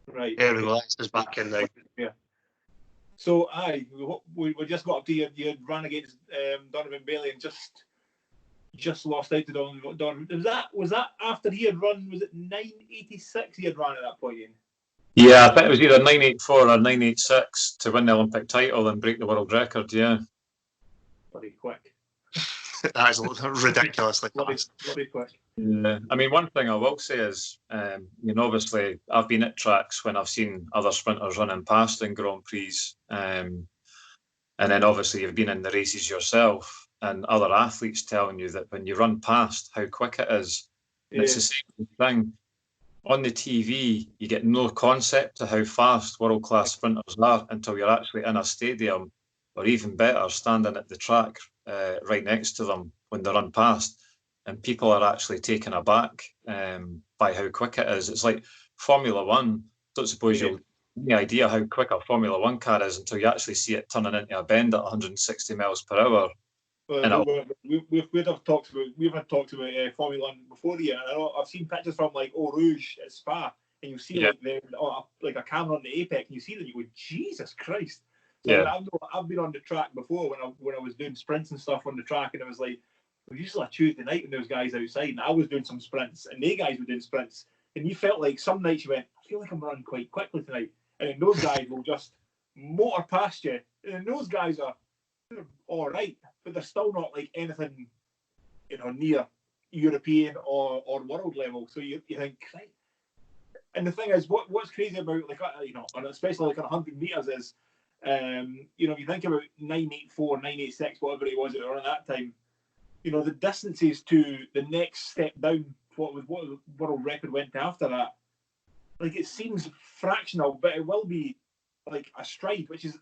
Right. Yeah, relax us back in now. Yeah. So, we just got up to you had ran against Donovan Bailey and just lost out to Donovan. Was that after he had run? Was it 9:86 he had run at that point? Ian? Yeah, I think it was either 9:84 or 9:86 to win the Olympic title and break the world record. Yeah. Bloody quick. That is ridiculously fast. Bloody quick. Yeah. I mean, one thing I will say is, obviously, I've been at tracks when I've seen other sprinters running past in Grand Prix, and then obviously you've been in the races yourself, and other athletes telling you that when you run past, how quick it is. Yeah. It's the same thing. On the TV, you get no concept of how fast world-class sprinters are until you're actually in a stadium, or even better, standing at the track right next to them when they run past. And people are actually taken aback by how quick it is. It's like Formula One. Don't suppose you'll have any idea how quick a Formula One car is until you actually see it turning into a bend at 160 miles per hour. We've talked about Formula One before the year. And I've seen pictures from like Eau Rouge at Spa, and you see like a camera on the apex, and you see that, and you go, Jesus Christ! So I've been on the track before when I was doing sprints and stuff on the track, and it was like, it was usually a Tuesday night when there was guys outside, and I was doing some sprints, and they guys were doing sprints, and you felt like some nights you went, I feel like I'm running quite quickly tonight, and then those guys will just motor past you, and those guys are all right, but they're still not like anything, near European or world level. So you think, right? And the thing is, what's crazy about and especially like on 100 meters is, if you think about 9:84, 9:86, whatever it was that were at that time, the distances to the next step down, what the world record went after that, like it seems fractional, but it will be like a stride, which is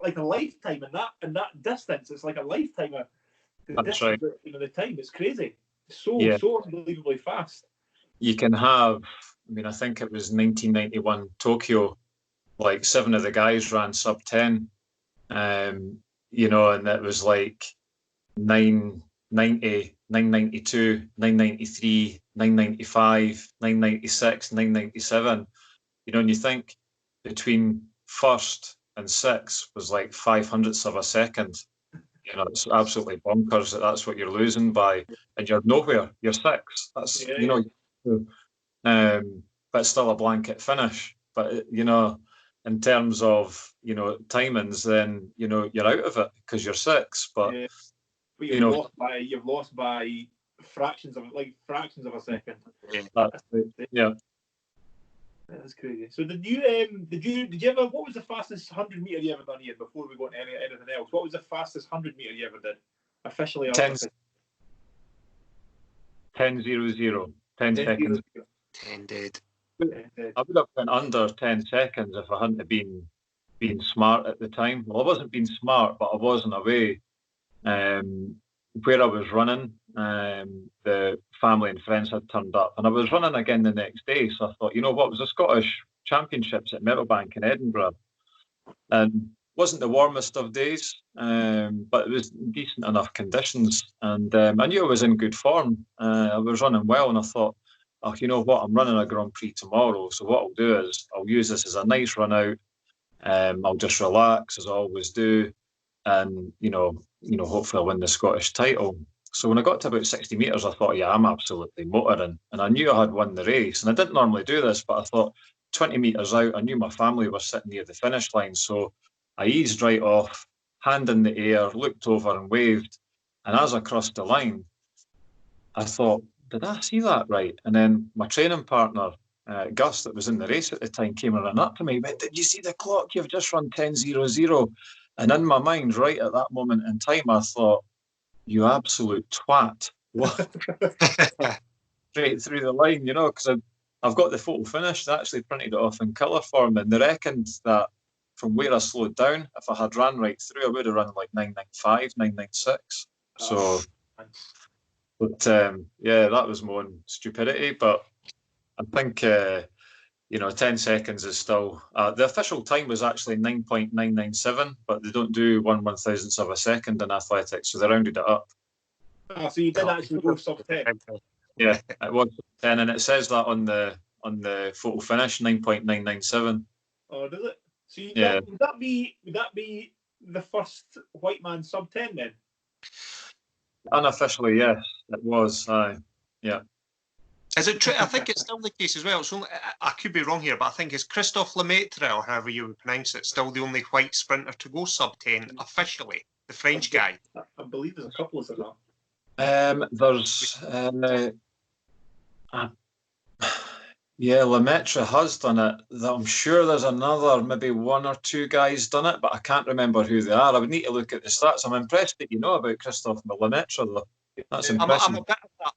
like a lifetime in that distance. It's like a lifetime of the distance, right. The time. It's crazy. So unbelievably fast. You can have, I think it was 1991 Tokyo, like 7 of the guys ran sub 10, and it was like 990, 992, 993, 995, 996, 997, and you think between first and 6 was like 500ths of a second. It's absolutely bonkers that's what you're losing by, and you're nowhere. You're 6. That's but still a blanket finish. But in terms of timings, then you're out of it because you're 6. But you've lost by fractions of a second. Yeah. That's crazy. So did you ever? What was the fastest 100 meter you ever done here? Before we go on anything else, what was the fastest 100 meter you ever did? Officially, 10:00. 10 seconds. 10 dead. I would have been under 10 seconds if I hadn't been smart at the time. Well, I wasn't being smart, but I was in a way. Where I was running, the family and friends had turned up, and I was running again the next day. So I thought, it was the Scottish Championships at Meadowbank in Edinburgh, and wasn't the warmest of days, but it was decent enough conditions, and I knew I was in good form. I was running well, and I thought, oh, you know what, I'm running a Grand Prix tomorrow, so what I'll do is I'll use this as a nice run out. I'll just relax as I always do, and hopefully I'll win the Scottish title. So when I got to about 60 metres, I thought, yeah, I'm absolutely motoring, and I knew I had won the race. And I didn't normally do this, but I thought 20 metres out, I knew my family was sitting near the finish line, so I eased right off, hand in the air, looked over and waved, and as I crossed the line, I thought, did I see that right? And then my training partner, Gus, that was in the race at the time, came running up to me and went, did you see the clock? You've just run 10:00. And in my mind, right at that moment in time, I thought, you absolute twat. What? Straight through the line, because I've got the photo finished. I actually printed it off in colour for me, and they reckoned that from where I slowed down, if I had ran right through, I would have run like 995, 996. So, but that was my own stupidity. But I think 10 seconds is still the official time was actually 9.997, but they don't do 1/1000th of a second in athletics, so they rounded it up. So you did actually go sub 10. Yeah, it was 10, and it says that on on the photo finish, 9.997. Oh, does it? So Yeah. would that be the first white man sub 10 then? Unofficially, yes, it was. Yeah. Is it true? I think it's still the case as well. It's only, I could be wrong here, but I think is Christophe Lemaitre, or however you would pronounce it, still the only white sprinter to go sub 10 officially? The French guy. I believe there's a couple of them. There's yeah, Lemaitre has done it. I'm sure there's another, maybe one or two guys done it, but I can't remember who they are. I would need to look at the stats. I'm impressed that you know about Christophe Lemaitre, though. That's impressive.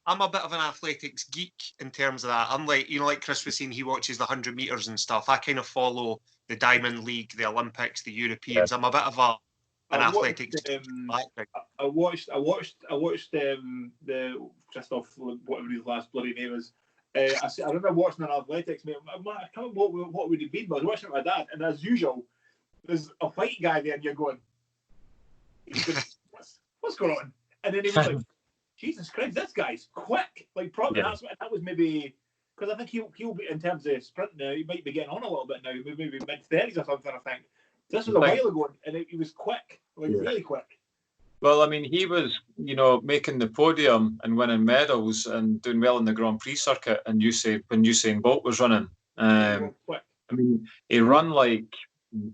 I'm a bit of an athletics geek in terms of that. Unlike, like Chris was saying, he watches the 100 metres and stuff. I kind of follow the Diamond League, the Olympics, the Europeans. Yeah. I'm a bit of an athletics. I watched the Christophe, whatever his last bloody name is. I remember watching an athletics, mate. I can't remember what would it be, but I was watching it with my dad, and as usual, there's a white guy there, and you're going, what's going on? And then he was like, Jesus Christ, this guy's quick. Like, probably that was maybe, because I think he'll be, in terms of sprint now, he might be getting on a little bit now, maybe mid-30s or something, I think. This was a while ago, and he was quick, really quick. Well, I mean, he was, making the podium and winning medals and doing well in the Grand Prix circuit. And when Usain Bolt was running, I mean, he ran like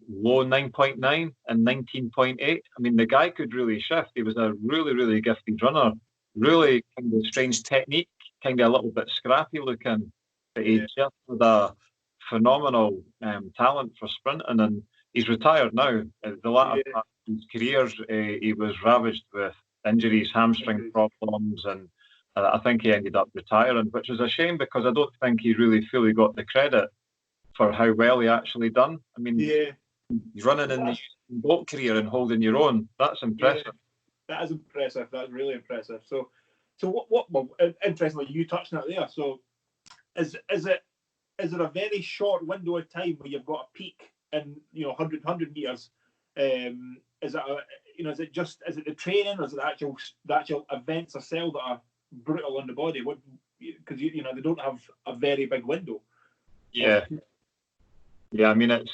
low 9.9 and 19.8. I mean, the guy could really shift. He was a really, really gifted runner. Really kind of strange technique, kind of a little bit scrappy looking. But he just had a phenomenal talent for sprinting. And he's retired now. The latter part of his career, he was ravaged with injuries, hamstring problems, and I think he ended up retiring, which is a shame because I don't think he really fully got the credit for how well he actually done. I mean, he's running in the boat career and holding your own. That's impressive. Yeah, that is impressive. That's really impressive. So what? Well, interestingly, you touched on it there. So, is it a very short window of time where you've got a peak in 100 meters? Is it the training, or is it the actual events themselves that are brutal on the body? What, because they don't have a very big window. Yeah. I mean, it's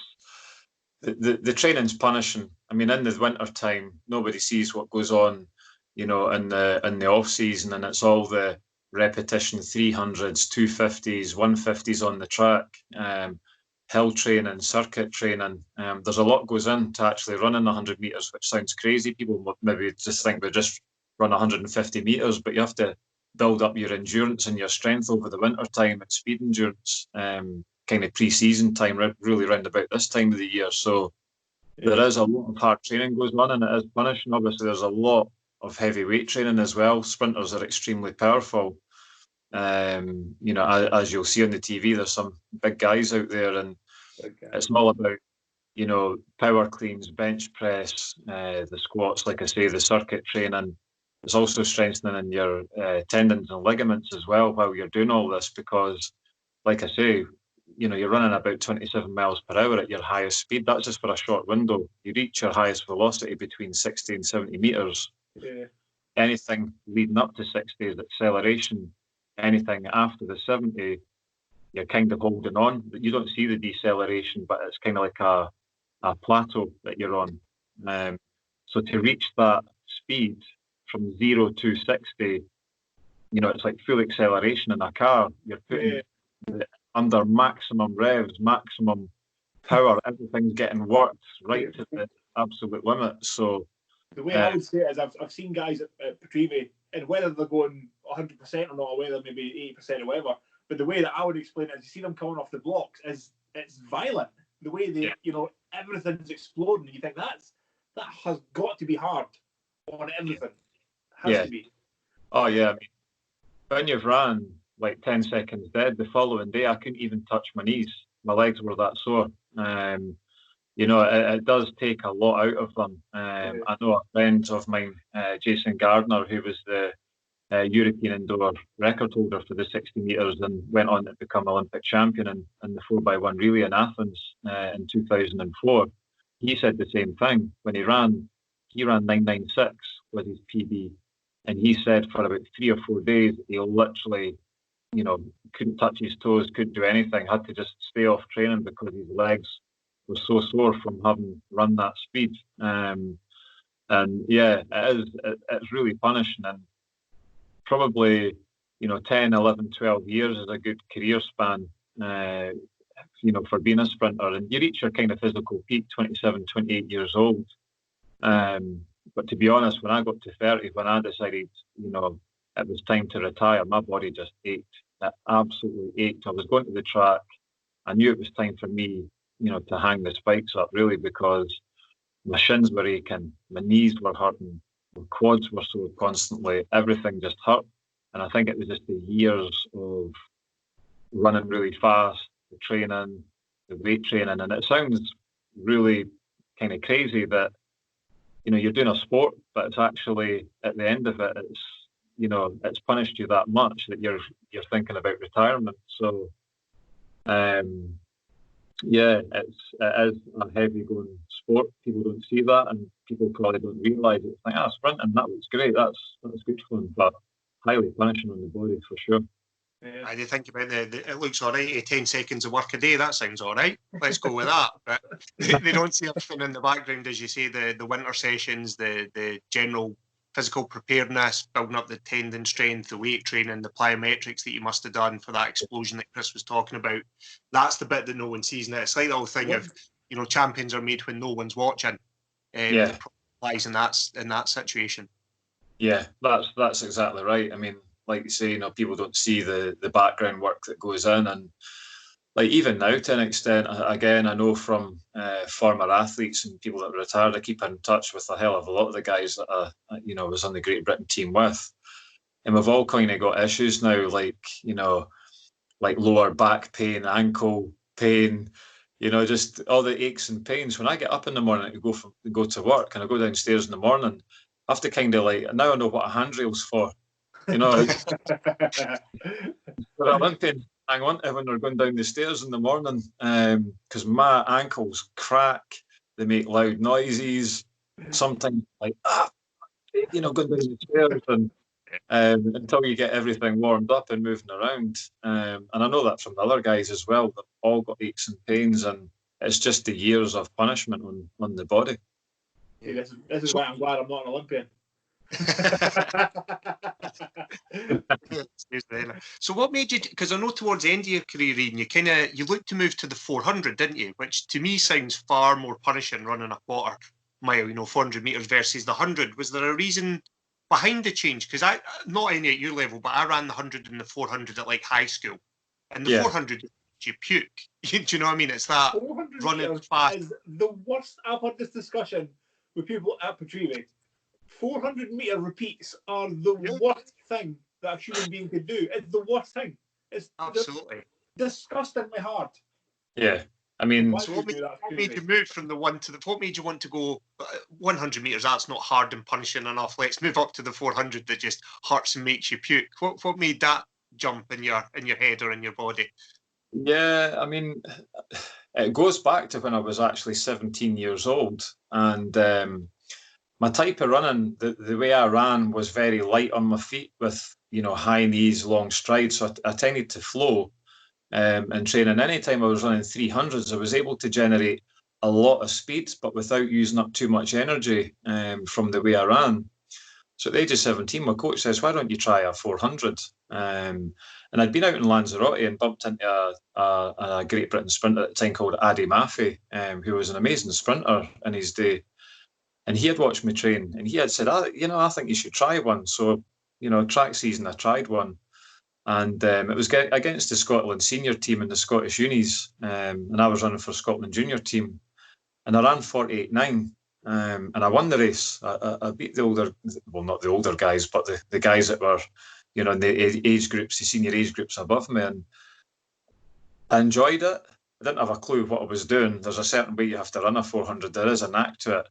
the training's punishing. I mean, in the winter time, nobody sees what goes on, in the off season, and it's all the repetition 300s, 250s, 150s on the track. Hill training, circuit training. There's a lot goes into actually running 100 meters, which sounds crazy. People maybe just think we just run 150 meters, but you have to build up your endurance and your strength over the winter time and speed endurance, kind of pre-season time, really round about this time of the year. So there is a lot of hard training goes on, and it is punishing. Obviously, there's a lot of heavy weight training as well. Sprinters are extremely powerful. As you'll see on the TV, there's some big guys out there, and it's all about, power cleans, bench press, the squats, like I say, the circuit training. It's also strengthening your tendons and ligaments as well while you're doing all this, because, like I say, you're running about 27 miles per hour at your highest speed. That's just for a short window. You reach your highest velocity between 60 and 70 meters. Yeah. Anything leading up to 60 is acceleration. Anything after the 70, you're kind of holding on. You don't see the deceleration, but it's kind of like a plateau that you're on. So to reach that speed from 0 to 60, it's like full acceleration in a car. You're putting under maximum revs, maximum power. Everything's getting worked right to the absolute limit. So the way I would say it is, I've seen guys at Petrivi, and whether they're going 100% or not, or whether maybe 80% or whatever, but the way that I would explain it is, you see them coming off the blocks, is it's violent. The way they, everything's exploding. You think that has got to be hard on everything. Has to be. Oh yeah, I mean, when you've ran like 10 seconds dead, the following day I couldn't even touch my knees. My legs were that sore. It does take a lot out of them. I know a friend of mine, Jason Gardner, who was the European indoor record holder for the 60 metres and went on to become Olympic champion in the 4x1 relay in Athens in 2004. He said the same thing. When he ran 996 with his PB, and he said for about 3 or 4 days he literally couldn't touch his toes, couldn't do anything, had to just stay off training because his legs were so sore from having run that speed. And yeah, it's really punishing, and probably 10, 11, 12 years is a good career span, for being a sprinter, and you reach your kind of physical peak 27, 28 years old. But to be honest, when I got to 30, when I decided, it was time to retire, my body just ached. It absolutely ached. I was going to the track. I knew it was time for me, to hang the spikes up, really, because my shins were aching, my knees were hurting, my quads were sore constantly, everything just hurt. And I think it was just the years of running really fast, the training, the weight training. And it sounds really kind of crazy that, you're doing a sport, but it's actually, at the end of it, it's punished you that much that you're thinking about retirement. So, yeah, it is a heavy going sport. People don't see that, and people probably don't realise it. It's like, sprinting, that looks great. That's good fun, but highly punishing on the body for sure. Yeah. I do think about it looks all right, 10 seconds of work a day, that sounds all right. Let's go with that. But they don't see everything in the background, as you say, the winter sessions, the general physical preparedness, building up the tendon strength, the weight training, the plyometrics that you must have done for that explosion that Chris was talking about. That's the bit that no one sees. And it's like the whole thing of, champions are made when no one's watching. It lies in that situation. Yeah, that's exactly right. I mean, like you say, people don't see the background work that goes in, and like even now to an extent, again, I know from former athletes and people that are retired, I keep in touch with a hell of a lot of the guys that I was on the Great Britain team with, and we've all kind of got issues now, like like lower back pain, ankle pain, just all the aches and pains. When I get up in the morning to go to work, and I go downstairs in the morning, I have to kind of now I know what a handrail's for. It's for Olympians hang on to when they're going down the stairs in the morning, because my ankles crack, they make loud noises, sometimes like going down the stairs, and until you get everything warmed up and moving around, and I know that from the other guys as well, that all got aches and pains, and it's just the years of punishment on the body. Yeah, this is why I'm glad I'm not an Olympian. So what made you, because I know towards the end of your career, Ian, you looked to move to the 400, didn't you? Which to me sounds far more punishing, running a quarter mile, 400 metres versus the 100. Was there a reason behind the change? Because not any at your level, but I ran the 100 and the 400 at like high school, and the 400 you puke. Do you know what I mean? It's that running fast. Is the worst. I've had this discussion with people at Petrivi. 400-metre repeats are the worst thing that a human being could do. It's the worst thing. It's absolutely disgustingly hard. Yeah, I mean, so what made you move from the 1 to the? What made you want to go 100 metres? That's not hard and punishing enough. Let's move up to the 400 that just hurts and makes you puke. What made that jump in your head or in your body? Yeah, I mean, it goes back to when I was actually 17 years old, and my type of running, the way I ran was very light on my feet with, high knees, long strides. So I tended to flow in training. Anytime I was running 300s, I was able to generate a lot of speed, but without using up too much energy from the way I ran. So at the age of 17, my coach says, why don't you try a 400? And I'd been out in Lanzarote and bumped into a Great Britain sprinter at the time called Addy Maffei, who was an amazing sprinter in his day. And he had watched me train, and he had said, I think you should try one. So, track season, I tried one. And it was against the Scotland senior team in the Scottish unis. And I was running for Scotland junior team. And I ran 48.9. And I won the race. I beat the older, well, not the older guys, but the guys that were, in the age groups, the senior age groups above me. And I enjoyed it. I didn't have a clue what I was doing. There's a certain way you have to run a 400. There is a knack to it.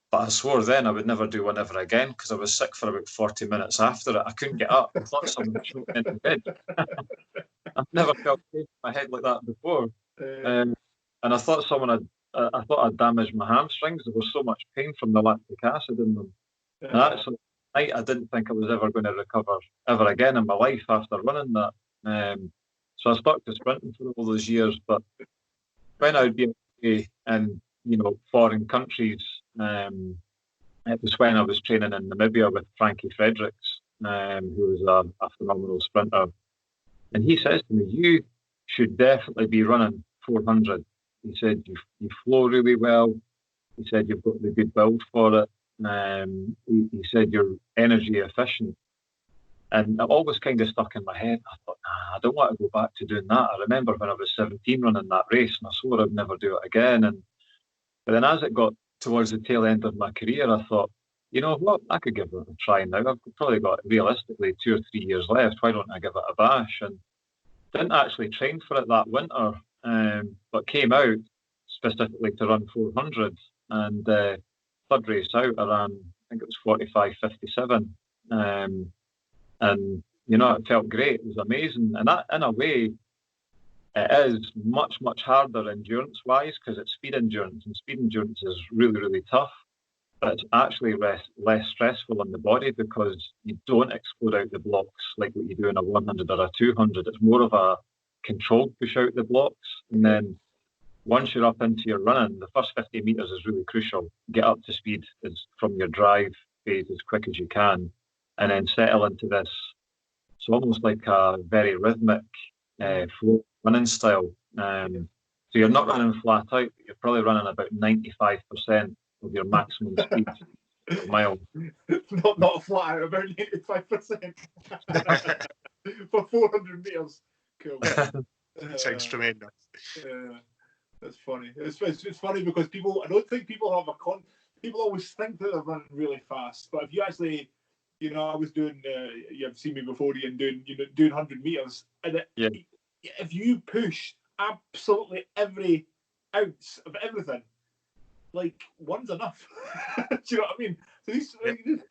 But I swore then I would never do one ever again because I was sick for about 40 minutes after it. I couldn't get up. I thought someone choked me in the bed. I've never felt pain in my head like that before. And I thought I'd damaged my hamstrings. There was so much pain from the lactic acid in them. And actually, I didn't think I was ever going to recover ever again in my life after running that. So I stuck to sprinting for all those years. But when I'd be away in, foreign countries, it was when I was training in Namibia with Frankie Fredericks, who was a phenomenal sprinter. And he says to me, "You should definitely be running 400. He said, you flow really well. He said, you've got the good build for it. He said, you're energy efficient." And it always kind of stuck in my head. I thought, I don't want to go back to doing that. I remember when I was 17 running that race, and I swore I'd never do it again. But then as it got towards the tail end of my career, I thought, you know what, I could give it a try now. I've probably got, realistically, 2 or 3 years left. Why don't I give it a bash? And didn't actually train for it that winter, but came out specifically to run 400. And third race out, I ran, I think it was 45:57. And, it felt great. It was amazing. And that, in a way, it is much, much harder endurance-wise because it's speed endurance. And speed endurance is really, really tough. But it's actually less stressful on the body because you don't explode out the blocks like what you do in a 100 or a 200. It's more of a controlled push out the blocks. And then once you're up into your running, the first 50 metres is really crucial. Get up to speed from your drive phase as quick as you can, and then settle into this. It's almost like a very rhythmic flow running style. So you're not running flat out, but you're probably running about 95% of your maximum speed per mile. Not a flat out, about 95% for 400 metres. Cool. Sounds tremendous. That's funny. It's funny because I don't think people have people always think that they're running really fast, but if you actually, I was doing, you've seen me before, Ian, doing 100 metres, and if you push absolutely every ounce of everything, like, one's enough. Do you know what I mean? So these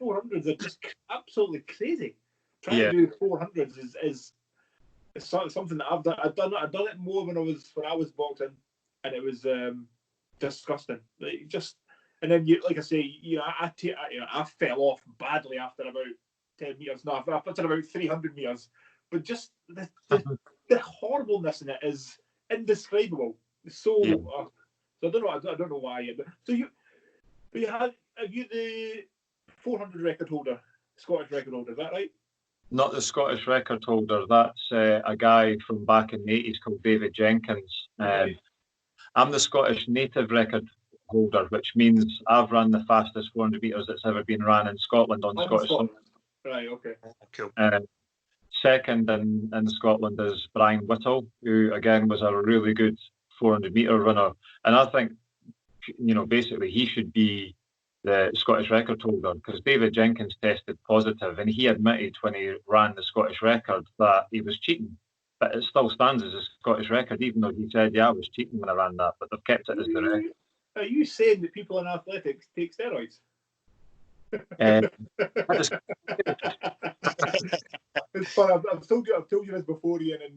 400s are just absolutely crazy. Trying to do 400s is something that I've done. I've done it more when I was boxing, and it was disgusting. And then like I say, I fell off badly after about 10 meters. No, after about 300 meters. But just the horribleness in it is indescribable. So I don't know. I don't know why. So are you the 400 record holder, Scottish record holder? Is that right? Not the Scottish record holder. That's a guy from back in the 80s called David Jenkins. I'm the Scottish native record holder, which means I've run the fastest 400 metres that's ever been ran in Scotland on Scottish soil. Right, okay. Cool. Second in Scotland is Brian Whittle, who again was a really good 400 metre runner. And I think, basically he should be the Scottish record holder because David Jenkins tested positive and he admitted when he ran the Scottish record that he was cheating. But it still stands as a Scottish record, even though he said, I was cheating when I ran that, but they've kept it as the record. Are you saying that people in athletics take steroids? It's fun. I've told you this before, Ian, in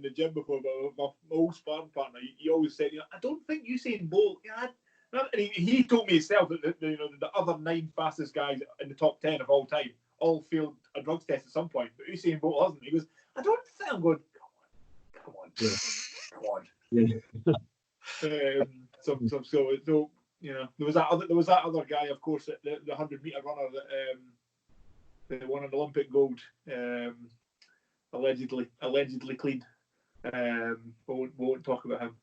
the gym before. But my old sparring partner, he always said, I don't think Usain Bolt. And he told me himself that the other 9 fastest guys in the top 10 of all time all failed a drugs test at some point, but Usain Bolt hasn't. He goes, I don't think. I'm going, come on. Yeah. So there was that other guy, of course, the 100-meter runner that won an Olympic gold, allegedly clean. Won't talk about him.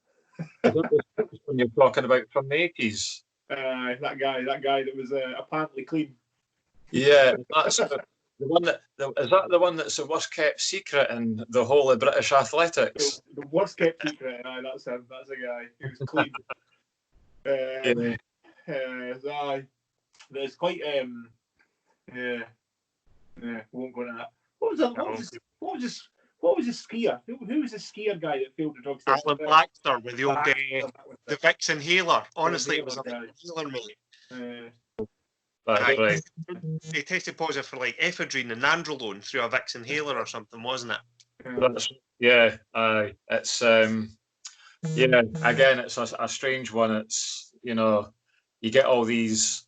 When you're talking about from the 80s, that guy that was apparently clean. Yeah, that's the one is that the one that's the worst kept secret in the whole of British athletics? The worst kept secret. That's him. That's the guy. He was clean. There's quite won't go into that. What was the skier? Who was the skier guy that failed the drug test? Alan Baxter with the old the Vicks inhaler. Honestly, it was an inhaler, mate. Right. He tested positive for like ephedrine and nandrolone through a Vicks inhaler or something, wasn't it? It's again, it's a strange one. It's you get all these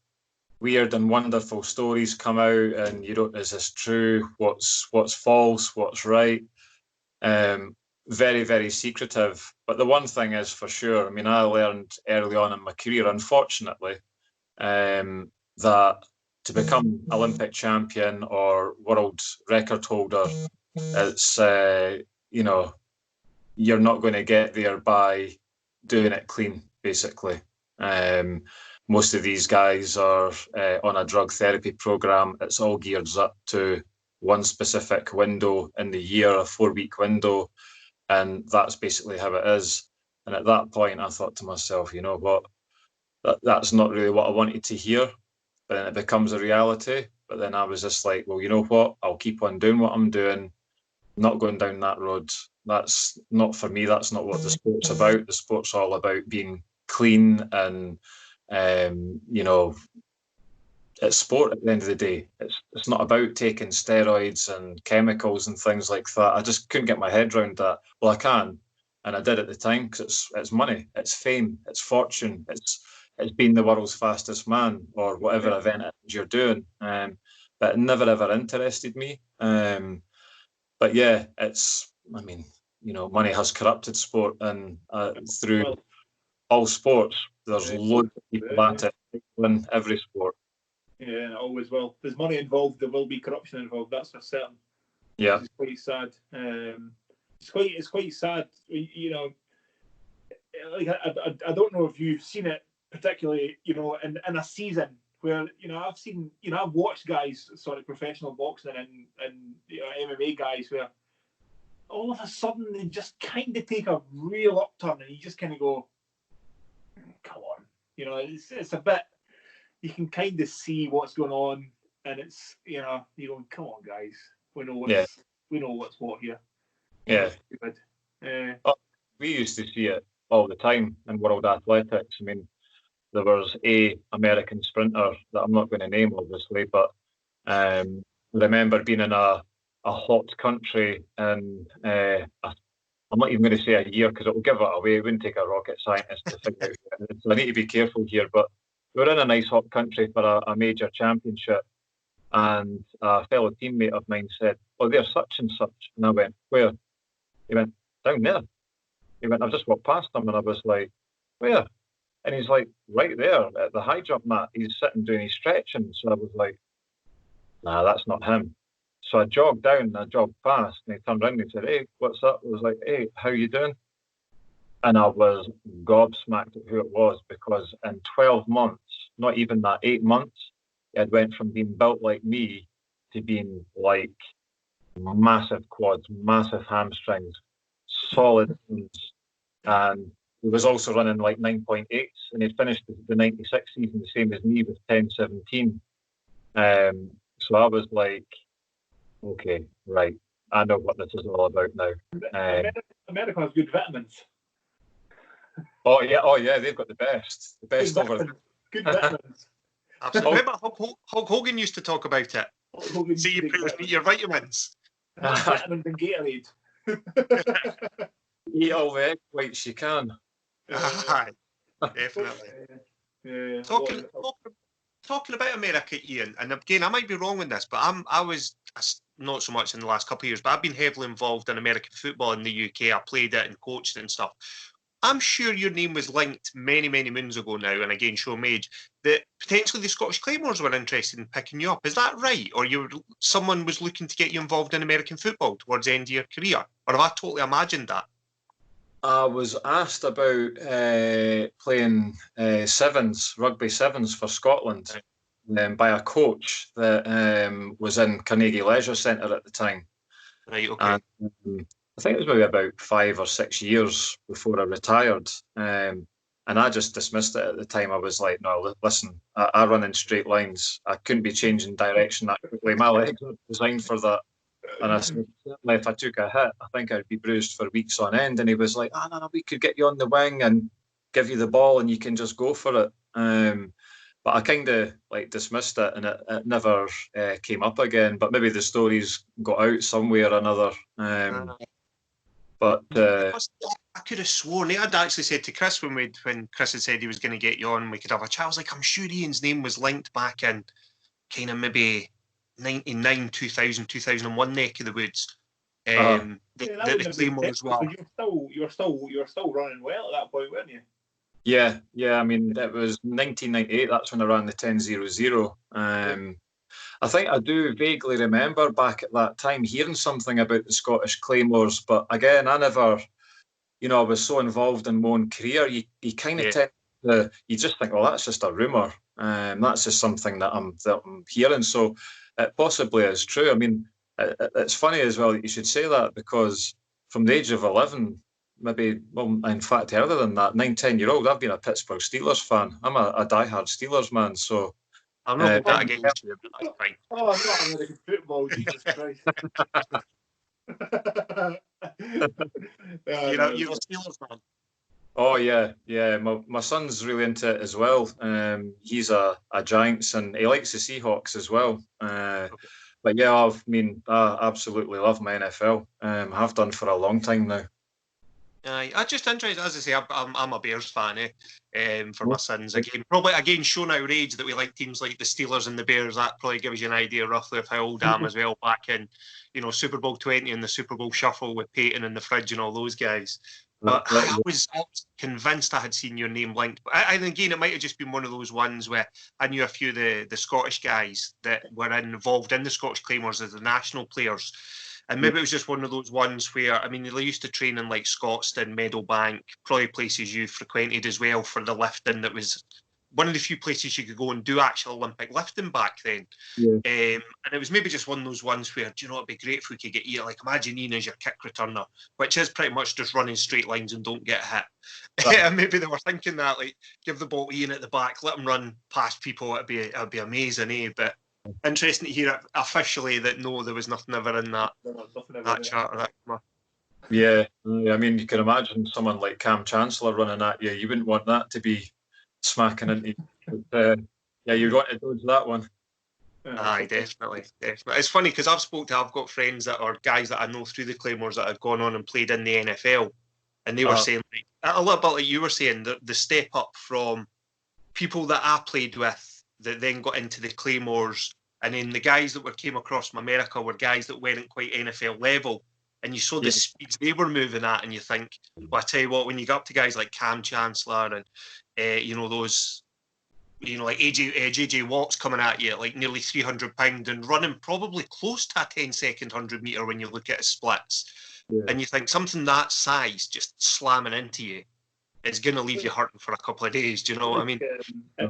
weird and wonderful stories come out, and is this true? What's false? What's right? Very, very secretive. But the one thing is for sure, I mean, I learned early on in my career, unfortunately, that to become Olympic champion or world record holder, it's, you know, you're not going to get there by doing it clean, basically. Most of these guys are on a drug therapy program. It's all geared up to one specific window in the year, a 4-week window, and that's basically how it is. And at that point, I thought to myself, you know what, that's not really what I wanted to hear. But then it becomes a reality. But then I was just like, well, you know what, I'll keep on doing what I'm doing, not going down that road. That's not for me. That's not what the sport's about. The sport's all about being clean and, you know, it's sport at the end of the day. It's not about taking steroids and chemicals and things like that. I just couldn't get my head around that. Well, I can, and I did at the time because it's money, it's fame, it's fortune, it's being the world's fastest man or whatever event it is you're doing. But it never ever interested me. But yeah, I mean, you know, money has corrupted sport, and through all sports, there's loads of people at it in every sport. Yeah, always will. There's money involved. There will be corruption involved. That's for certain. Yeah, it's quite sad. It's quite sad. You know, like I don't know if you've seen it particularly. You know, in a season where I've watched guys, professional boxing and MMA guys where all of a sudden they just kind of take a real upturn and you just kind of go, come on, you know, it's a bit. You can kind of see what's going on, and it's you're going, come on, guys, we know what's what here. Yeah. We used to see it all the time in world athletics. I mean, there was a American sprinter that I'm not going to name, obviously, but I remember being in a hot country, and I'm not even going to say a year because it will give it away. It wouldn't take a rocket scientist to figure it out. So I need to be careful here, but we were in a nice hot country for a major championship, and a fellow teammate of mine said, "Oh, there's such and such," and I went, "Where?" He went, "Down there." He went, "I've just walked past him," and I was like, "Where?" And he's like, "Right there at the high jump mat. He's sitting doing his stretching." So I was like, "Nah, that's not him." So I jogged down and I jogged past, and he turned around and he said, "Hey, what's up?" I was like, "Hey, how you doing?" And I was gobsmacked at who it was, because in 12 months, not even that, 8 months, it went from being built like me to being like massive quads, massive hamstrings, solid knees. And he was also running like 9.8s, and he'd finished the 96 season the same as me with 10.17. So I was like, okay, right, I know what this is all about now. America has good vitamins. Oh yeah, they've got the best good over. Vitamins. Good vitamins. Absolutely. Remember Hulk Hogan used to talk about it. See, you put your vitamins. Vitamins and Gatorade. Eat all the egg whites you can. Definitely. Talking about America, Ian, and again, I might be wrong on this, but I was not so much in the last couple of years, but I've been heavily involved in American football in the UK. I played it and coached it and stuff. I'm sure your name was linked many, many moons ago now, and again, show me age, that potentially the Scottish Claymores were interested in picking you up. Is that right? Or someone was looking to get you involved in American football towards the end of your career? Or have I totally imagined that? I was asked about playing rugby sevens for Scotland by a coach that was in Carnegie Leisure Centre at the time. Right, okay. And, I think it was maybe about 5 or 6 years before I retired. And I just dismissed it at the time. I was like, no, listen, I run in straight lines. I couldn't be changing direction that quickly. My legs aren't designed for that. And I said, if I took a hit, I think I'd be bruised for weeks on end. And he was like, no, we could get you on the wing and give you the ball and you can just go for it. But I kind of dismissed it, and it never came up again. But maybe the stories got out somewhere or another. But I could have sworn I'd actually said to Chris when Chris had said he was going to get you on, we could have a chat. I was like, I'm sure Ian's name was linked back in kind of maybe 99, 2000, 2001 neck of the woods. The Claymores were. You were still running well at that point, weren't you? Yeah. I mean, that was 1998. That's when I ran the 10.00. I think I do vaguely remember back at that time hearing something about the Scottish Claymores, but again, I never, I was so involved in my own career. You kind of tend to, you just think, well, that's just a rumour. That's just something that I'm hearing. So it possibly is true. I mean, it's funny as well that you should say that, because from the age of 11, maybe, well, in fact, earlier than that, 9, 10-year-old, I've been a Pittsburgh Steelers fan. I'm a diehard Steelers man. So I'm not holding that against you, but that's fine. Oh, not American football, Jesus Christ. You're a Steelers man. Oh yeah. My son's really into it as well. He's a Giants, and he likes the Seahawks as well. But yeah, I absolutely love my NFL. Have done for a long time now. I'm just interested, as I say, I'm a Bears fan for my sins. Again, showing our age that we like teams like the Steelers and the Bears. That probably gives you an idea roughly of how old I am as well, back in, Super Bowl 20 and the Super Bowl Shuffle with Peyton and the Fridge and all those guys. But I was convinced I had seen your name linked. And again, it might have just been one of those ones where I knew a few of the Scottish guys that were involved in the Scottish Claymores as the national players. And maybe it was just one of those ones where, I mean, they used to train in like Scotstoun, Meadowbank, probably places you frequented as well for the lifting. That was one of the few places you could go and do actual Olympic lifting back then. Yeah. And it was maybe just one of those ones where, it'd be great if we could get you, like, imagine Ian as your kick returner, which is pretty much just running straight lines and don't get hit. And maybe they were thinking that, like, give the ball to Ian at the back, let him run past people, it'd be amazing, eh? But interesting to hear officially that no, there was nothing ever in that chart. Yeah, I mean, you can imagine someone like Cam Chancellor running at you. You wouldn't want that to be smacking into you. But, you'd want to dodge that one. Aye, definitely. It's funny because I've got friends that are guys that I know through the Claymores that have gone on and played in the NFL, and they were saying, like, a little bit like you were saying, the step up from people that I played with that then got into the Claymores, and then the guys that came across from America were guys that weren't quite NFL level, and you saw the speeds they were moving at, and you think, well, I tell you what, when you get up to guys like Cam Chancellor and those, like JJ Watt's coming at you at like nearly 300 pounds and running probably close to a 10-second 100 metre when you look at his splits, and you think something that size just slamming into you, it's going to leave you hurting for a couple of days. Do you know what I mean?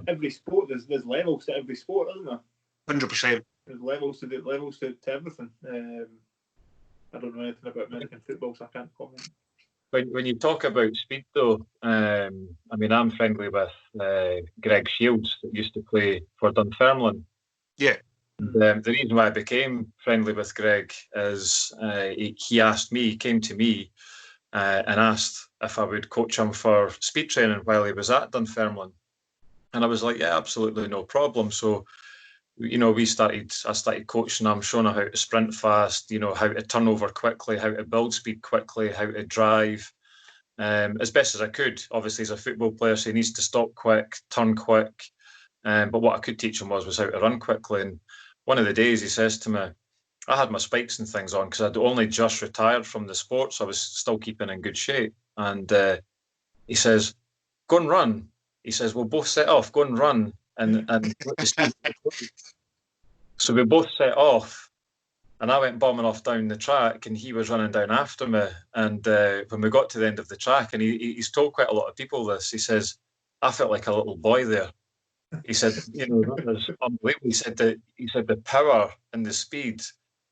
Every sport, there's levels to every sport, isn't there? 100%. There's levels to everything. I don't know anything about American football, so I can't comment. When you talk about speed, though, I mean, I'm friendly with Greg Shields, that used to play for Dunfermline. Yeah. And, the reason why I became friendly with Greg is he came to me and asked if I would coach him for speed training while he was at Dunfermline. And I was like, yeah, absolutely no problem. So, I started coaching him, showing him how to sprint fast, how to turn over quickly, how to build speed quickly, how to drive, as best as I could. Obviously, he's a football player, so he needs to stop quick, turn quick. But what I could teach him was how to run quickly. And one of the days he says to me, I had my spikes and things on because I'd only just retired from the sport, so I was still keeping in good shape. And he says, go and run. He says, we'll both set off, go and run. And so we both set off, and I went bombing off down the track, and he was running down after me. And when we got to the end of the track, and he's told quite a lot of people this, he says, I felt like a little boy there. He said, that was unbelievable. He said the power and the speed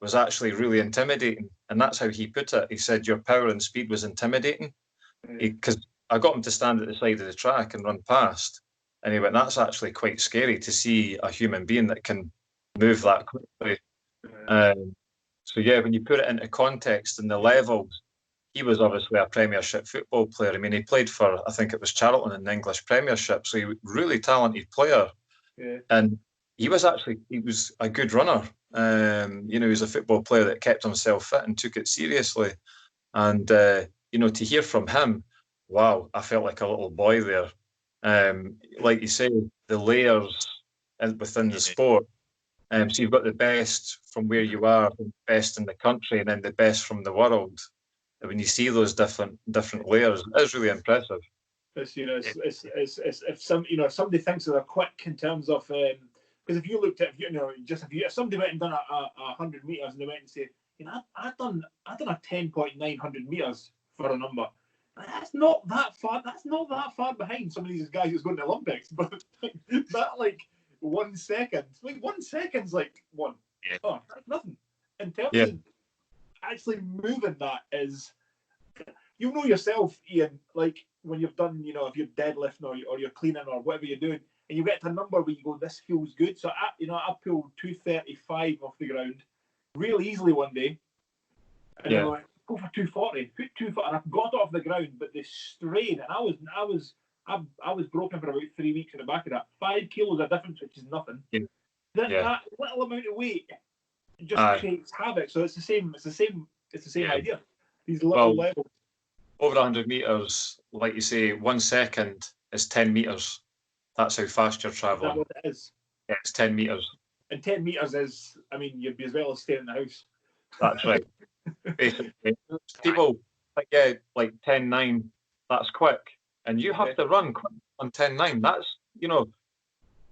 was actually really intimidating, and that's how he put it. He said your power and speed was intimidating, because I got him to stand at the side of the track and run past, and he went, that's actually quite scary to see a human being that can move that quickly. So yeah, when you put it into context and the levels, he was obviously a Premiership football player. I mean, he played for, I think it was Charlton in the English Premiership, so he was a really talented player. Yeah. And he was a good runner. He was a football player that kept himself fit and took it seriously. And, to hear from him, wow, I felt like a little boy there. Like you say, the layers within the sport, So you've got the best from where you are, the best in the country, and then the best from the world. And when you see those different layers, it's really impressive. It's, it's if somebody thinks that they're quick in terms of because if you looked at if somebody went and done a 100 meters and they went and say, I done a 10.900 meters for a number. That's not that far. That's not that far behind some of these guys who's going to the Olympics. But that 1 second, 1 second's one. Yeah. Oh, that's nothing. In terms of actually moving, that is, you know yourself, Ian. When you've done, if you're deadlifting or you're cleaning or whatever you're doing, and you get to a number where you go, this feels good. So I pulled 235 off the ground real easily one day, and I went, go for 240, put 240, and I got it off the ground, but the strain, and I was broken for about 3 weeks in the back of that. 5 kilos of difference, which is nothing. Yeah. That little amount of weight just creates havoc. So it's the same idea. These little levels. Over 100 meters, like you say, 1 second is 10 meters. That's how fast you're traveling. Is that what it is? Yeah, it's 10 meters. And 10 meters is, you'd be as well as staying in the house. That's right. Basically, people think, 10.9, that's quick. And you have to run quick on 10.9. That's,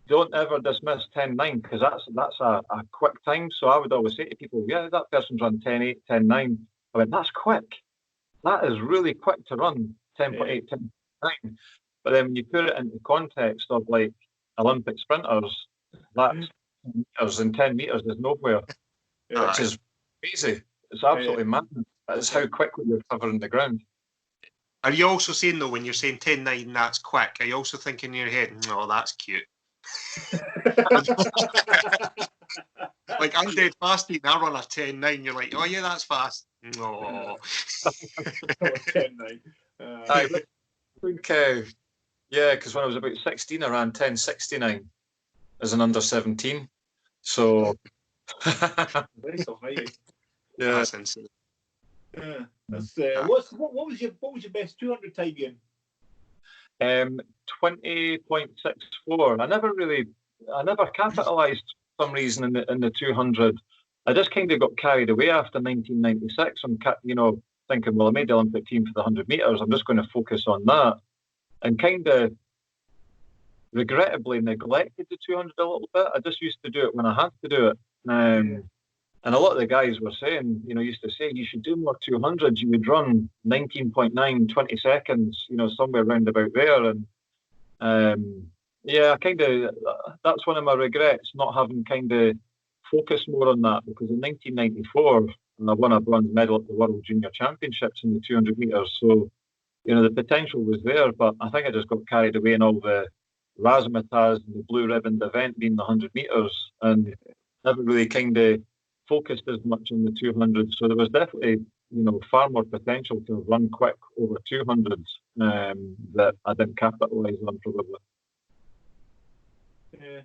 don't ever dismiss 10.9 because that's a quick time. So I would always say to people, that person's run 10.8, 10.9. I went, that's quick. That is really quick to run 10.8, 10.9. But then when you put it into context of Olympic sprinters, that's 10 meters, and 10 meters is nowhere, which is crazy. It's absolutely madness. That's how quickly you're covering the ground. Are you also saying, though, when you're saying 10.9, that's quick, are you also thinking in your head, oh, that's cute? I'm dead fast eating, I run a 10.9, you're like, oh yeah, that's fast. No. 10.9. I think, because when I was about 16, I ran 10.69 as an under 17. So, Nice almighty. Yeah, that's insane. Yeah, that's what was your best 200 time, Ian? 20.64. I never capitalised for some reason in the 200. I just kind of got carried away after 1996. I'm thinking, well, I made the Olympic team for the 100 meters. I'm just going to focus on that, and kind of regrettably neglected the 200 a little bit. I just used to do it when I had to do it. And a lot of the guys were saying, used to say, you should do more 200s. You would run 19.9, 20 seconds, somewhere around about there. And that's one of my regrets, not having kind of focused more on that, because in 1994, I won a bronze medal at the World Junior Championships in the 200 metres. So, the potential was there, but I think I just got carried away in all the razzmatazz and the blue ribbon event being the 100 metres, and never really kind of focused as much on the 200s. So there was definitely, far more potential to run quick over 200s that I didn't capitalise on probably. Yeah.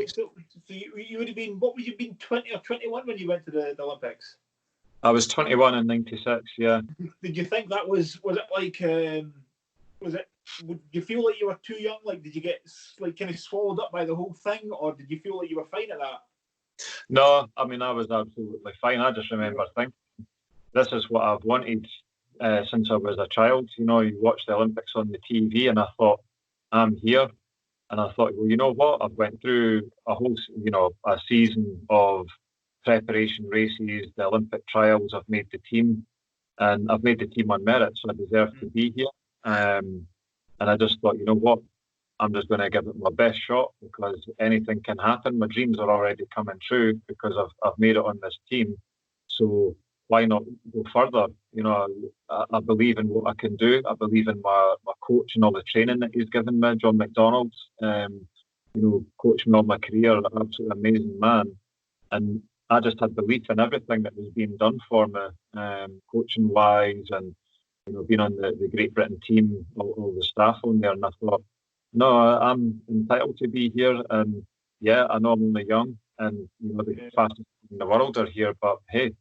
So you would have been, what would you have been, 20 or 21 when you went to the Olympics? I was 21 in 96, yeah. Did you think that was it would you feel like you were too young? Did you get kind of swallowed up by the whole thing, or did you feel like you were fine at that? No, I was absolutely fine. I just remember thinking, this is what I've wanted since I was a child. You watch the Olympics on the TV, and I thought, I'm here. And I thought, well, you know what? I've went through a whole, a season of preparation races, the Olympic trials. I've made the team, and I've made the team on merit, so I deserve to be here. And I just thought, you know what? I'm just going to give it my best shot, because anything can happen. My dreams are already coming true because I've made it on this team. So why not go further? I believe in what I can do. I believe in my coach and all the training that he's given me, John McDonald. Coached me all my career, an absolutely amazing man. And I just had belief in everything that was being done for me, coaching wise, and being on the Great Britain team, all the staff on there. And I thought, no, I'm entitled to be here. And yeah, I know I'm only young, and the fastest in the world are here, but hey,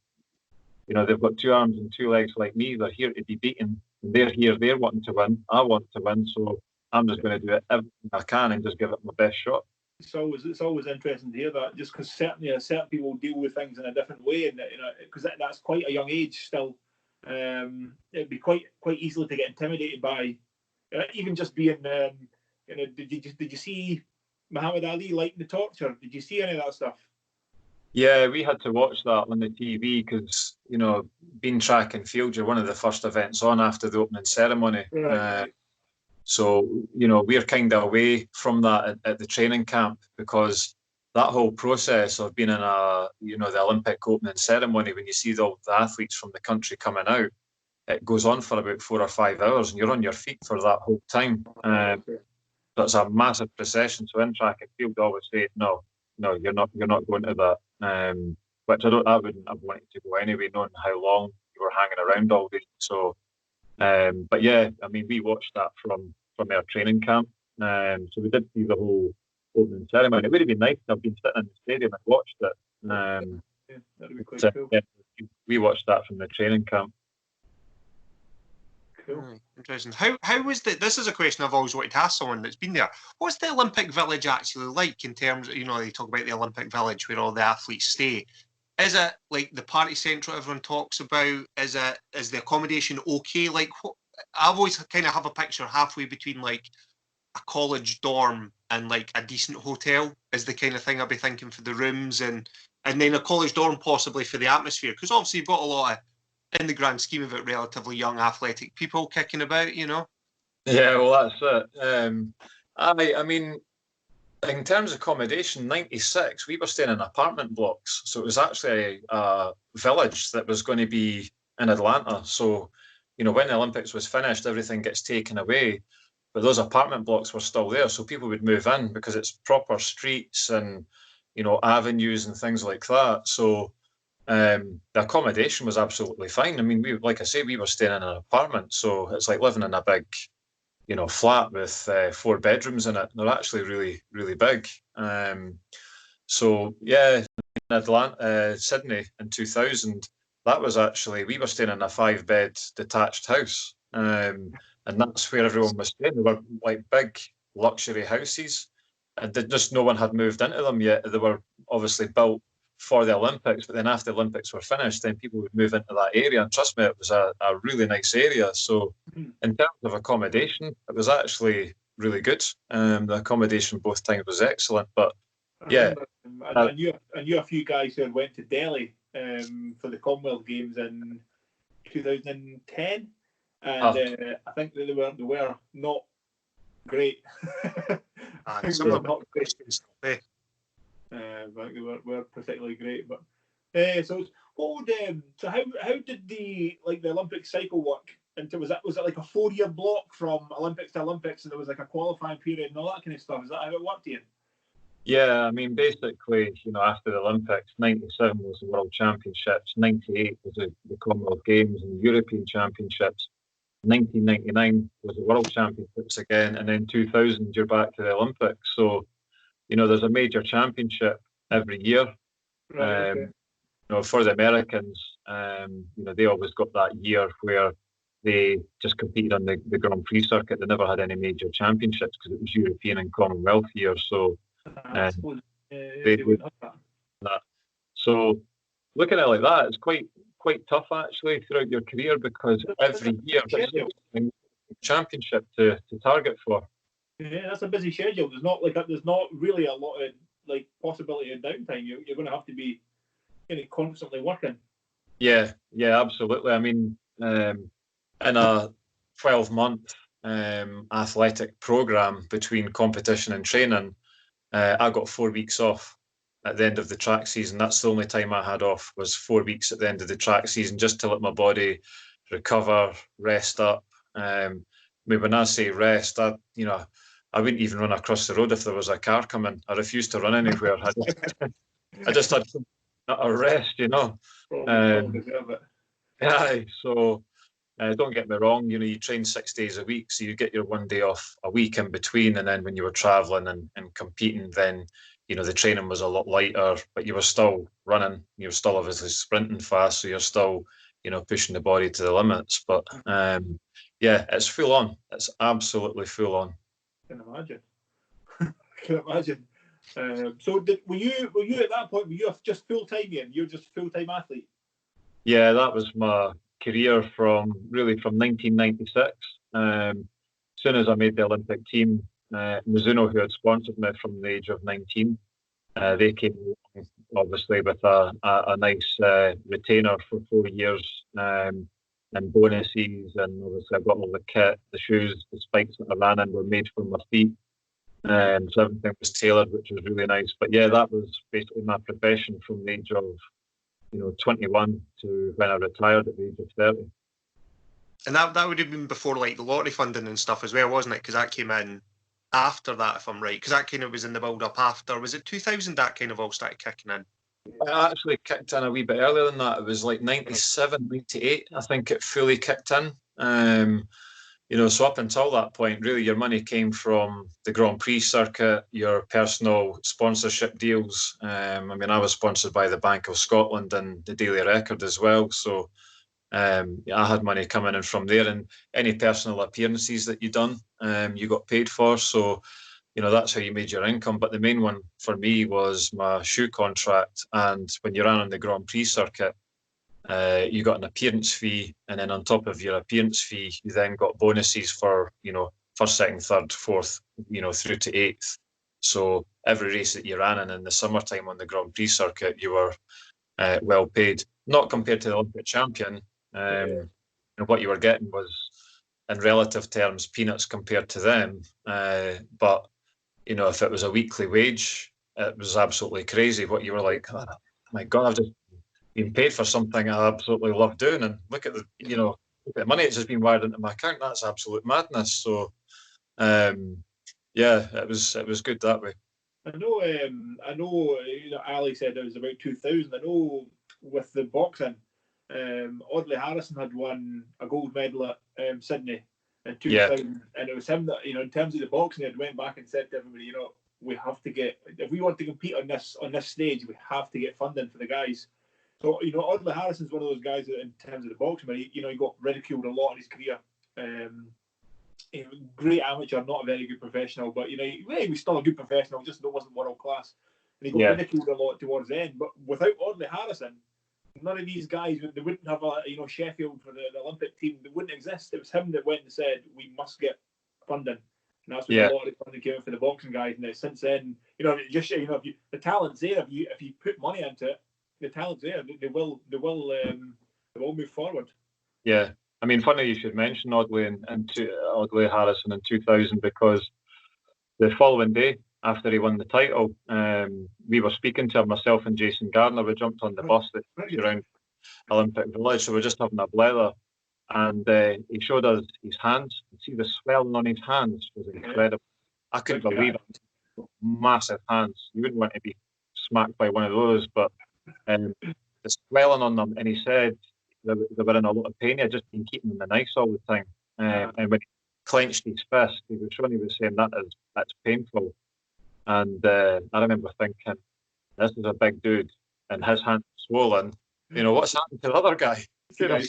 they've got 2 arms and 2 legs like me. They're here to be beaten. And they're here. They're wanting to win. I want to win. So I'm just going to do it everything I can and just give it my best shot. it's always interesting to hear that, just because certain people deal with things in a different way, and because that's quite a young age still. It'd be quite easily to get intimidated by even just being. Did you see Muhammad Ali lighting the torch, or did you see any of that stuff? Yeah, we had to watch that on the TV because, being track and field, you're one of the first events on after the opening ceremony. Right. So, we're kind of away from that at the training camp, because that whole process of being in the Olympic opening ceremony, when you see the athletes from the country coming out, it goes on for about 4 or 5 hours, and you're on your feet for that whole time. That's a massive procession. So in track and field, I always say, no, you're not going to that. Which I wouldn't have wanted to go anyway, knowing how long you were hanging around all day. So, but yeah, I mean, we watched that from our training camp. So we did see the whole opening ceremony. It would have been nice to have been sitting in the stadium and watched it. That'd be quite cool. Yeah, we watched that from the training camp. Cool. Interesting. How was this is a question I've always wanted to ask someone that's been there. What's the Olympic Village actually like in terms of, they talk about the Olympic Village where all the athletes stay. Is it like the party central everyone talks about? Is the accommodation okay? Like, I've always kind of have a picture halfway between like a college dorm and like a decent hotel is the kind of thing I'd be thinking for the rooms, and then a college dorm possibly for the atmosphere, because obviously you've got a lot of, in the grand scheme of it, relatively young athletic people kicking about, Yeah, well, that's it. I mean, in terms of accommodation, 96, we were staying in apartment blocks. So it was actually a village that was going to be in Atlanta. So, when the Olympics was finished, everything gets taken away. But those apartment blocks were still there. So people would move in because it's proper streets and, avenues and things like that. So the accommodation was absolutely fine. I mean, like I say, we were staying in an apartment. So it's like living in a big flat with 4 bedrooms in it. They're actually really, really big. So yeah, in Atlanta, Sydney in 2000, that was actually, we were staying in a 5-bed detached house. And that's where everyone was staying. They were like big luxury houses, and just no one had moved into them yet. They were obviously built for the Olympics, but then after the Olympics were finished, then people would move into that area. And trust me, it was a really nice area. So in terms of accommodation, it was actually really good. The accommodation both times was excellent. But yeah, I knew a few guys who had went to Delhi for the Commonwealth Games in 2010, and I think that they were not great. Some of them not great. I think they were particularly great, but so how did the Olympic cycle work? Was it like a 4-year block from Olympics to Olympics, and there was like a qualifying period and all that kind of stuff? Is that how it worked, Ian? Yeah, I mean, basically, after the Olympics, 97 was the World Championships, 98 was the Commonwealth Games and the European Championships, 1999 was the World Championships again, and then 2000 you're back to the Olympics. So, there's a major championship every year. Right, okay. For the Americans, they always got that year where they just competed on the Grand Prix circuit. They never had any major championships because it was European and Commonwealth year. So they would have that. So looking at it like that, it's quite tough actually throughout your career, because every year there's a championship to target for. Yeah, that's a busy schedule. There's not really a lot of possibility of downtime. You're going to have to be constantly working. Yeah, absolutely. I mean, in a 12-month athletic program between competition and training, I got 4 weeks off at the end of the track season. That's the only time I had off, was 4 weeks at the end of the track season, just to let my body recover, rest up. When I say rest, I wouldn't even run across the road if there was a car coming. I refused to run anywhere. I just had a rest, Yeah, so don't get me wrong, you train 6 days a week, so you get your 1 day off a week in between, and then when you were travelling and competing, then the training was a lot lighter, but you were still running, you were still obviously sprinting fast, so you're still pushing the body to the limits. But yeah, it's full on. It's absolutely full on. I can imagine. So were you at that point? Were you just full time? You're just full time athlete. Yeah, that was my career from 1996. As soon as I made the Olympic team, Mizuno, who had sponsored me from the age of 19, they came along, obviously with a nice retainer for 4 years, and bonuses, and obviously I got all the kit, the shoes, the spikes that I ran in were made for my feet. So everything was tailored, which was really nice. But yeah, that was basically my profession from the age of 21 to when I retired at the age of 30. And that would have been before like the lottery funding and stuff as well, wasn't it? Because that came in after that, if I'm right. Because that kind of was in the build up after. Was it 2000 that kind of all started kicking in? It actually kicked in a wee bit earlier than that. It was like 97, 98, I think it fully kicked in. So up until that point, really your money came from the Grand Prix circuit, your personal sponsorship deals. I was sponsored by the Bank of Scotland and the Daily Record as well. So I had money coming in from there, and any personal appearances that you done, you got paid for. So, that's how you made your income. But the main one for me was my shoe contract. And when you ran on the Grand Prix circuit, you got an appearance fee, and then on top of your appearance fee, you then got bonuses for, first, second, third, fourth, through to eighth. So every race that you ran in the summertime on the Grand Prix circuit, you were well paid. Not compared to the Olympic champion. And what you were getting was, in relative terms, peanuts compared to them. But, if it was a weekly wage, it was absolutely crazy. What you were like, oh, my God, I've just been paid for something I absolutely love doing, and look at the money that's just been wired into my account. That's absolute madness. So, it was good that way. I know. Ali said it was about 2000. I know with the boxing, Audley Harrison had won a gold medal at Sydney in 2000, and it was him that, in terms of the boxing, he went back and said to everybody, we have to get, if we want to compete on this stage, we have to get funding for the guys. So, Audley Harrison's one of those guys that, in terms of the boxing, but he got ridiculed a lot in his career. Great amateur, not a very good professional, but he was still a good professional, just wasn't world class. And he got ridiculed a lot towards the end. But without Audley Harrison, none of these guys, they wouldn't have Sheffield for the Olympic team. They wouldn't exist. It was him that went and said, we must get funding. And that's when a lot of funding came in for the boxing guys. And since then, if the talent's there, if you put money into it, the talent's there. They will move forward. Yeah. Funny you should mention Audley Harrison in 2000, because the following day after he won the title, we were speaking to him, myself and Jason Gardner. We jumped on the bus that around Olympic Village, so we're just having a blether, and he showed us his hands. You see the swelling on his hands was incredible. I couldn't believe it. Massive hands. You wouldn't want to be smacked by one of those, but the swelling on them, and he said they were in a lot of pain. He had just been keeping them in ice all the time. And when he clenched his fist, he was saying that's painful. And I remember thinking, this is a big dude, and his hands swollen. What's happened to the other guy? Yeah.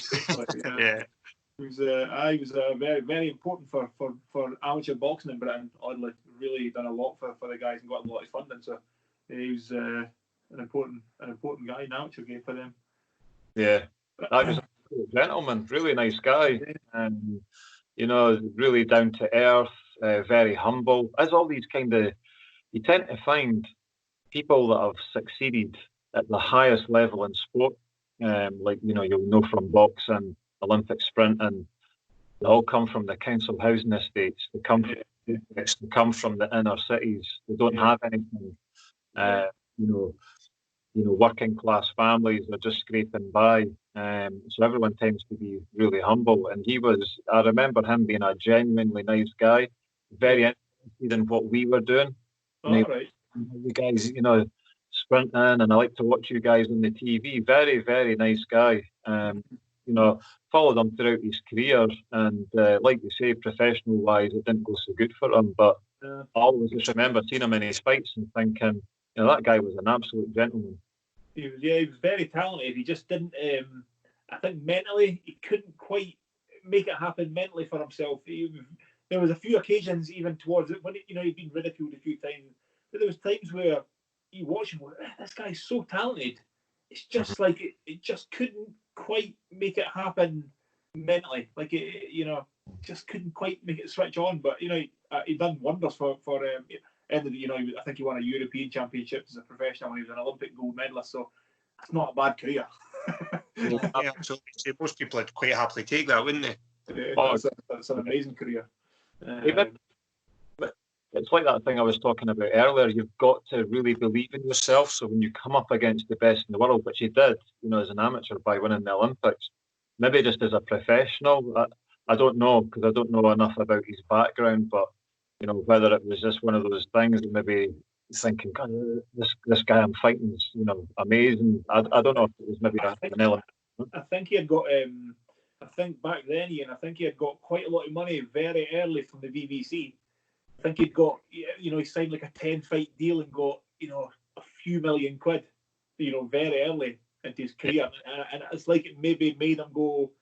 He was very, very important for amateur boxing in Britain. Oddly, really done a lot for the guys and got a lot of funding. So he was an important guy in amateur game for them. Yeah, that was a gentleman, really nice guy, and really down to earth, very humble. As all these you tend to find people that have succeeded at the highest level in sport, you'll know from boxing, Olympic sprinting, they all come from the council housing estates. They come from the inner cities. They don't have anything. Working class families are just scraping by. So everyone tends to be really humble. And I remember him being a genuinely nice guy, very interested in what we were doing. Right. You guys, sprinting, and I like to watch you guys on the TV. Very, very nice guy. Followed him throughout his career, and like you say, professional wise, it didn't go so good for him. But I always just remember seeing him in his fights and thinking, that guy was an absolute gentleman. He was very talented. He just didn't. I think mentally, he couldn't quite make it happen mentally for himself. There was a few occasions, even towards it, when he'd been ridiculed a few times. but there was times where you watch him, this guy's so talented. It's just like it just couldn't quite make it happen mentally. Like just couldn't quite make it switch on. But he done wonders for ended. I think he won a European Championship as a professional when he was an Olympic gold medalist. So it's not a bad career. Yeah, absolutely. Most people would quite happily take that, wouldn't they? That's an amazing career. It's like that thing I was talking about earlier. You've got to really believe in yourself. So when you come up against the best in the world, which he did, as an amateur by winning the Olympics, maybe just as a professional, I don't know, because I don't know enough about his background, but whether it was just one of those things that maybe thinking, God, this guy I'm fighting is, amazing. I don't know if it was maybe an element. I think he had got, I think back then, Ian, I think he had got quite a lot of money very early from the BBC. I think he'd got, he signed like a 10-fight deal and got, a few million quid, very early into his career. And it's like it maybe made him go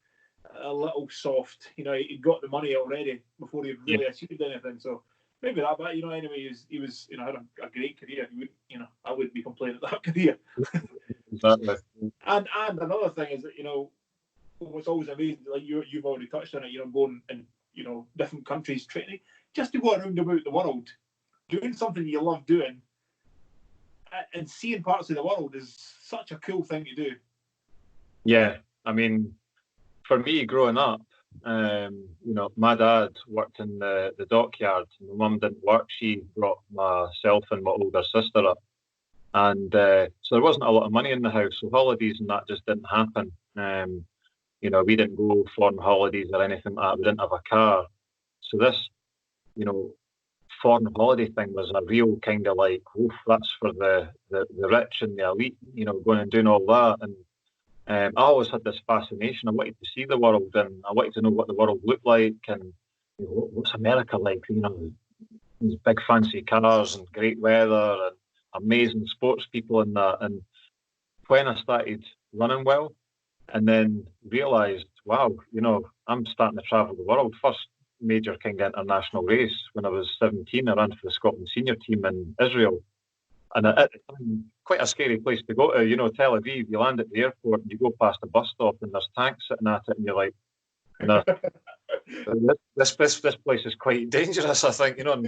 a little soft. He'd got the money already before he'd really achieved anything. So maybe that, but anyway, he was had a great career. He would, I wouldn't be complaining at that career. Exactly. And another thing is that what's always amazing, like you've already touched on it. Going in different countries training, just to go around about the world, doing something you love doing, and seeing parts of the world is such a cool thing to do. Yeah, I mean, for me growing up, my dad worked in the dockyard. My mum didn't work. She brought myself and my older sister up. And so there wasn't a lot of money in the house. So holidays and that just didn't happen. We didn't go foreign holidays or anything like that. We didn't have a car. So this, foreign holiday thing was a real kind of like, oof, that's for the rich and the elite, going and doing all that. And I always had this fascination. I wanted to see the world, and I wanted to know what the world looked like, and what's America like? These big fancy cars and great weather and amazing sports people and that. And when I started running well, and then realised, wow, I'm starting to travel the world. First major kind of international race when I was 17, I ran for the Scotland senior team in Israel. And at the time, quite a scary place to go to, Tel Aviv. You land at the airport and you go past a bus stop and there's tanks sitting at it, and you're like, this place is quite dangerous, I think. Don't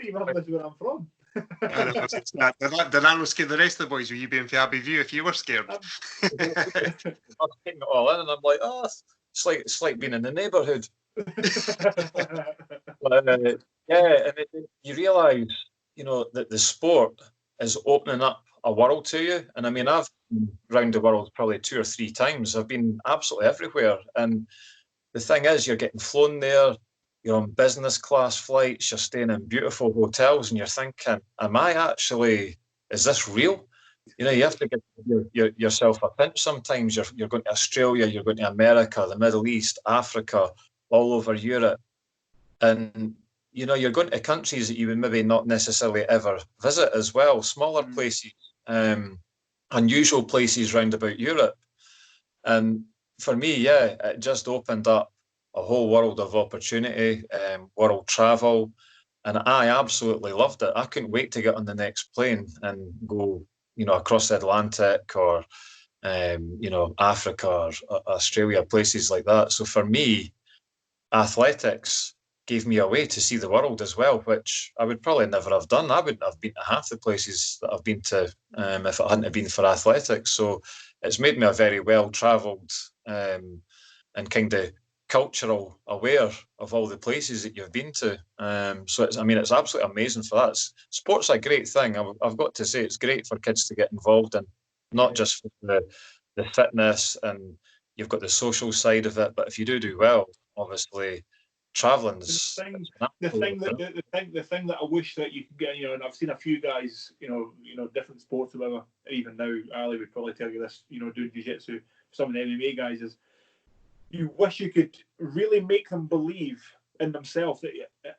even have this where I'm from. Did I not scare the rest of the boys? Were you being for Abbey View if you were scared? I was taking it all in, and I'm like, it's like being in the neighbourhood. But, and you realise, that the sport is opening up a world to you. And I mean, I've been around the world probably 2 or 3 times. I've been absolutely everywhere. And the thing is, you're getting flown there, you're on business class flights, you're staying in beautiful hotels, and you're thinking, is this real? You have to give yourself a pinch sometimes. You're going to Australia, you're going to America, the Middle East, Africa, all over Europe. And you're going to countries that you would maybe not necessarily ever visit as well, smaller places, unusual places round about Europe. And for me, it just opened up a whole world of opportunity, world travel, and I absolutely loved it. I couldn't wait to get on the next plane and go, across the Atlantic or, Africa or Australia, places like that. So for me, athletics gave me a way to see the world as well, which I would probably never have done. I wouldn't have been to half the places that I've been to if it hadn't been for athletics. So it's made me a very well-travelled and kind of cultural aware of all the places that you've been to. So it's absolutely amazing for that. Sport's a great thing. I've got to say, it's great for kids to get involved in, not just for the fitness, and you've got the social side of it, but if you do well, obviously traveling's the thing that I wish that you could get, and I've seen a few guys, different sports or whatever, even now Ali would probably tell you this, doing jiu-jitsu, some of the MMA guys, is you wish you could really make them believe in themselves that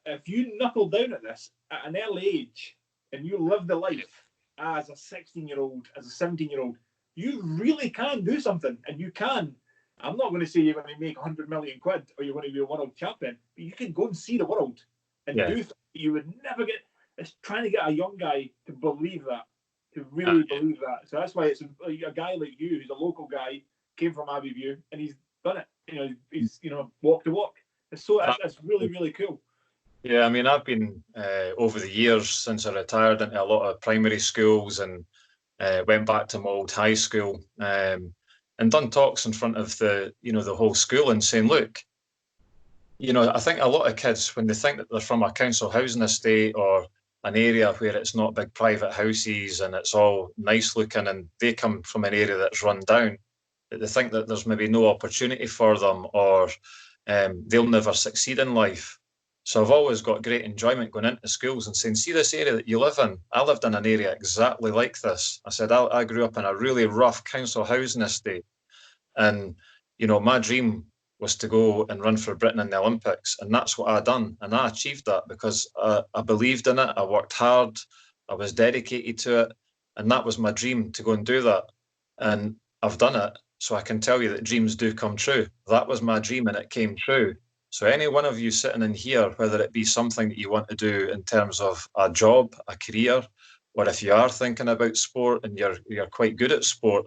if you knuckle down at this at an early age and you live the life as a 16-year-old, as a 17-year-old, you really can do something, and you can. I'm not going to say you're going to make 100 million quid or you're going to be a world champion, but you can go and see the world and do things you would never get. it's trying to get a young guy to believe that, to really believe that. So that's why it's like a guy like you, who's a local guy, came from Abbeyview, and he's done it. He's walk the walk. That's really, really cool. Yeah, I mean, I've been over the years since I retired into a lot of primary schools and went back to my old high school and done talks in front of the whole school and saying, look, I think a lot of kids, when they think that they're from a council housing estate or an area where it's not big private houses and it's all nice looking, and they come from an area that's run down, that they think that there's maybe no opportunity for them, or they'll never succeed in life. So I've always got great enjoyment going into schools and saying, see this area that you live in? I lived in an area exactly like this. I said, I grew up in a really rough council housing estate. And, my dream was to go and run for Britain in the Olympics. And that's what I done. And I achieved that because I believed in it. I worked hard. I was dedicated to it. And that was my dream, to go and do that. And I've done it. So I can tell you that dreams do come true. That was my dream and it came true. So any one of you sitting in here, whether it be something that you want to do in terms of a job, a career, or if you are thinking about sport and you're quite good at sport,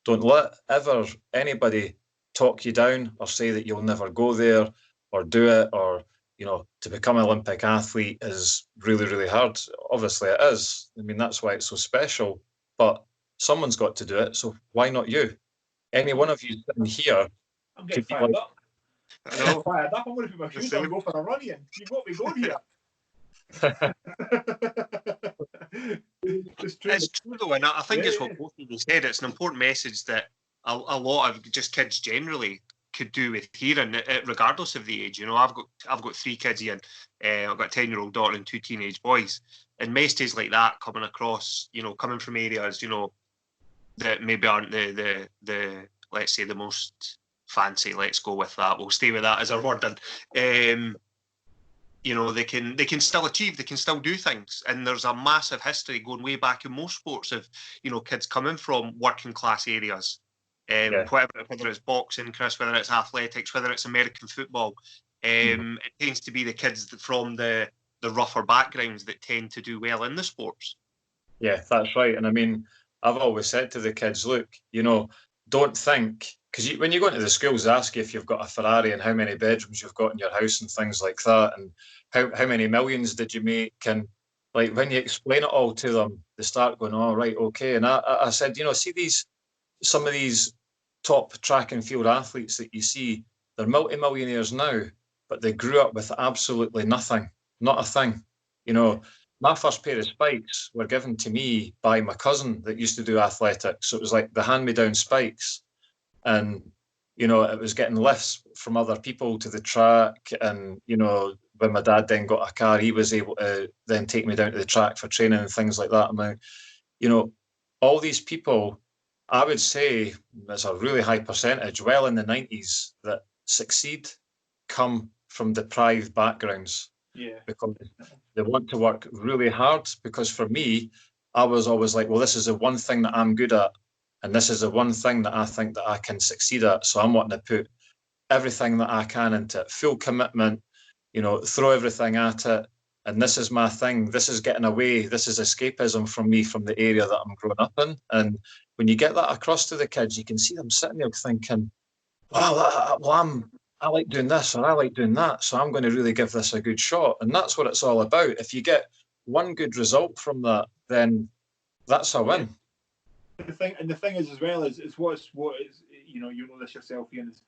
don't let ever anybody talk you down or say that you'll never go there or do it, or to become an Olympic athlete is really, really hard. Obviously it is. I mean, that's why it's so special. But someone's got to do it, so why not you? Any one of you sitting here could be like, I'm fired up. I'm going to put my shoes on and go for a run in. You've got me going here. It's true though, and I think it's what both of you said. It's an important message that a lot of just kids generally could do with hearing, regardless of the age. I've got 3 kids here. I've got a 10-year-old daughter and 2 teenage boys. And messages like that coming across, coming from areas, that maybe aren't the let's say the most fancy. Let's go with that. We'll stay with that as our word. And they can still achieve. They can still do things. And there's a massive history going way back in most sports of kids coming from working class areas. Whether it's boxing, Chris, whether it's athletics, whether it's American football, it tends to be the kids from the rougher backgrounds that tend to do well in the sports. Yeah, that's right. And I mean, I've always said to the kids, look, don't think, because when you go into the schools, they ask you if you've got a Ferrari and how many bedrooms you've got in your house and things like that, and how many millions did you make? And like when you explain it all to them, they start going, oh, right, okay. And I said, see some of these top track and field athletes that you see, they're multimillionaires now, but they grew up with absolutely nothing, not a thing. My first pair of spikes were given to me by my cousin that used to do athletics. So it was like the hand-me-down spikes. And, it was getting lifts from other people to the track. And, when my dad then got a car, he was able to then take me down to the track for training and things like that. I mean, all these people, I would say it's a really high percentage, well in the 90s, that succeed come from deprived backgrounds. Yeah. Because they want to work really hard. Because for me, I was always like, well, this is the one thing that I'm good at. And this is the one thing that I think that I can succeed at. So I'm wanting to put everything that I can into it, full commitment, throw everything at it. And this is my thing. This is getting away. This is escapism from me, from the area that I'm growing up in. And when you get that across to the kids, you can see them sitting there thinking, wow, I like doing this or I like doing that. So I'm going to really give this a good shot. And that's what it's all about. If you get one good result from that, then that's a win. The thing is as well is what is you know this yourself, Ian, is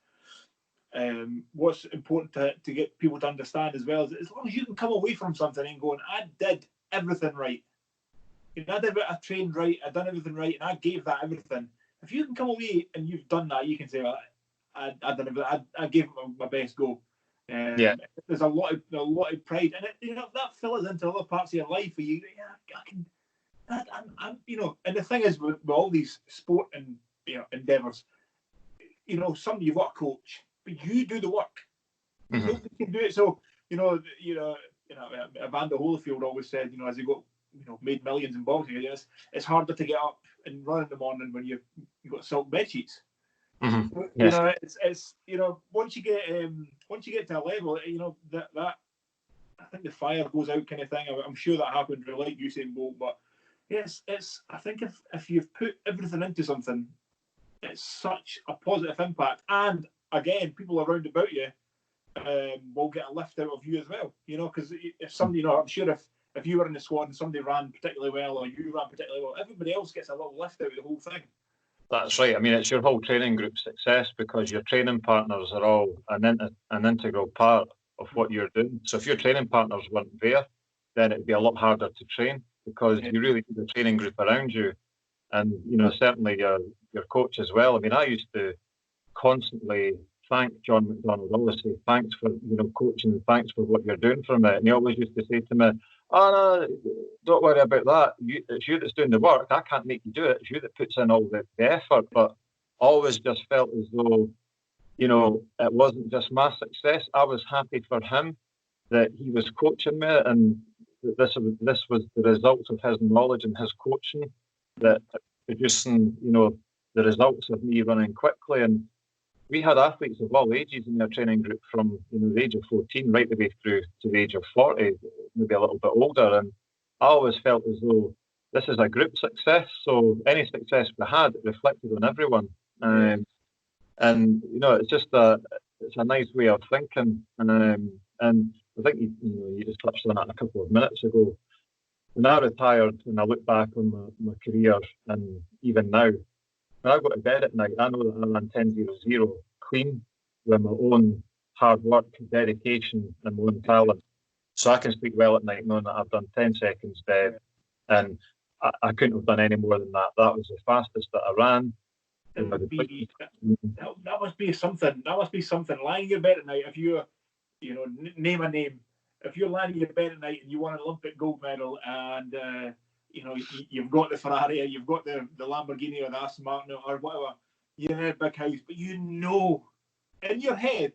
what's important to get people to understand as well is as long as you can come away from something and going, I did everything right. I trained right, I done everything right, and I gave that everything. If you can come away and you've done that, you can say, well, I done everything. I gave it my best go. There's a lot of pride, and that fills into other parts of your life where I can. I'm and the thing is with all these sport and endeavours, some you've got a coach, but you do the work. Mm-hmm. Nobody can do it. So Evander Holyfield always said, as he got made millions in boxing, it's harder to get up and run in the morning when you've got silk bed sheets. Mm-hmm. Yes. It's once you get to a level, that think the fire goes out kind of thing. I'm sure that happened for like Usain Bolt, but it's I think if you've put everything into something, it's such a positive impact, and again, people around about you will get a lift out of you as well. Because if somebody, I'm sure if you were in the squad and somebody ran particularly well or you ran particularly well, everybody else gets a little lift out of the whole thing. That's right. I mean, it's your whole training group success because your training partners are all an integral part of what you're doing. So if your training partners weren't there, then it'd be a lot harder to train because you really need a training group around you. And, certainly your coach as well. I mean, I used to constantly thank John McDonald, always say thanks for, coaching, thanks for what you're doing for me. And he always used to say to me, oh, no, don't worry about that. It's you that's doing the work. I can't make you do it. It's you that puts in all the effort. But always just felt as though, it wasn't just my success. I was happy for him that he was coaching me, and this was the result of his knowledge and his coaching that producing, the results of me running quickly. And we had athletes of all ages in our training group from the age of 14 right the way through to the age of 40, maybe a little bit older. And I always felt as though this is a group success. So any success we had, it reflected on everyone. And it's just it's a nice way of thinking. And I think you just touched on it a couple of minutes ago. When I retired and I look back on my career, and even now, when I go to bed at night, I know that I ran 10.00 clean with my own hard work, dedication, and my own talent. So I can sleep well at night knowing that I've done 10 seconds dead, and I couldn't have done any more than that. That was the fastest that I ran. That must be something. That must be something. Lying in your bed at night, if you, name a name. If you're lying in your bed at night and you won an Olympic gold medal, and you've got the Ferrari, you've got the Lamborghini or the Aston Martin or whatever, you're in a big house, but in your head,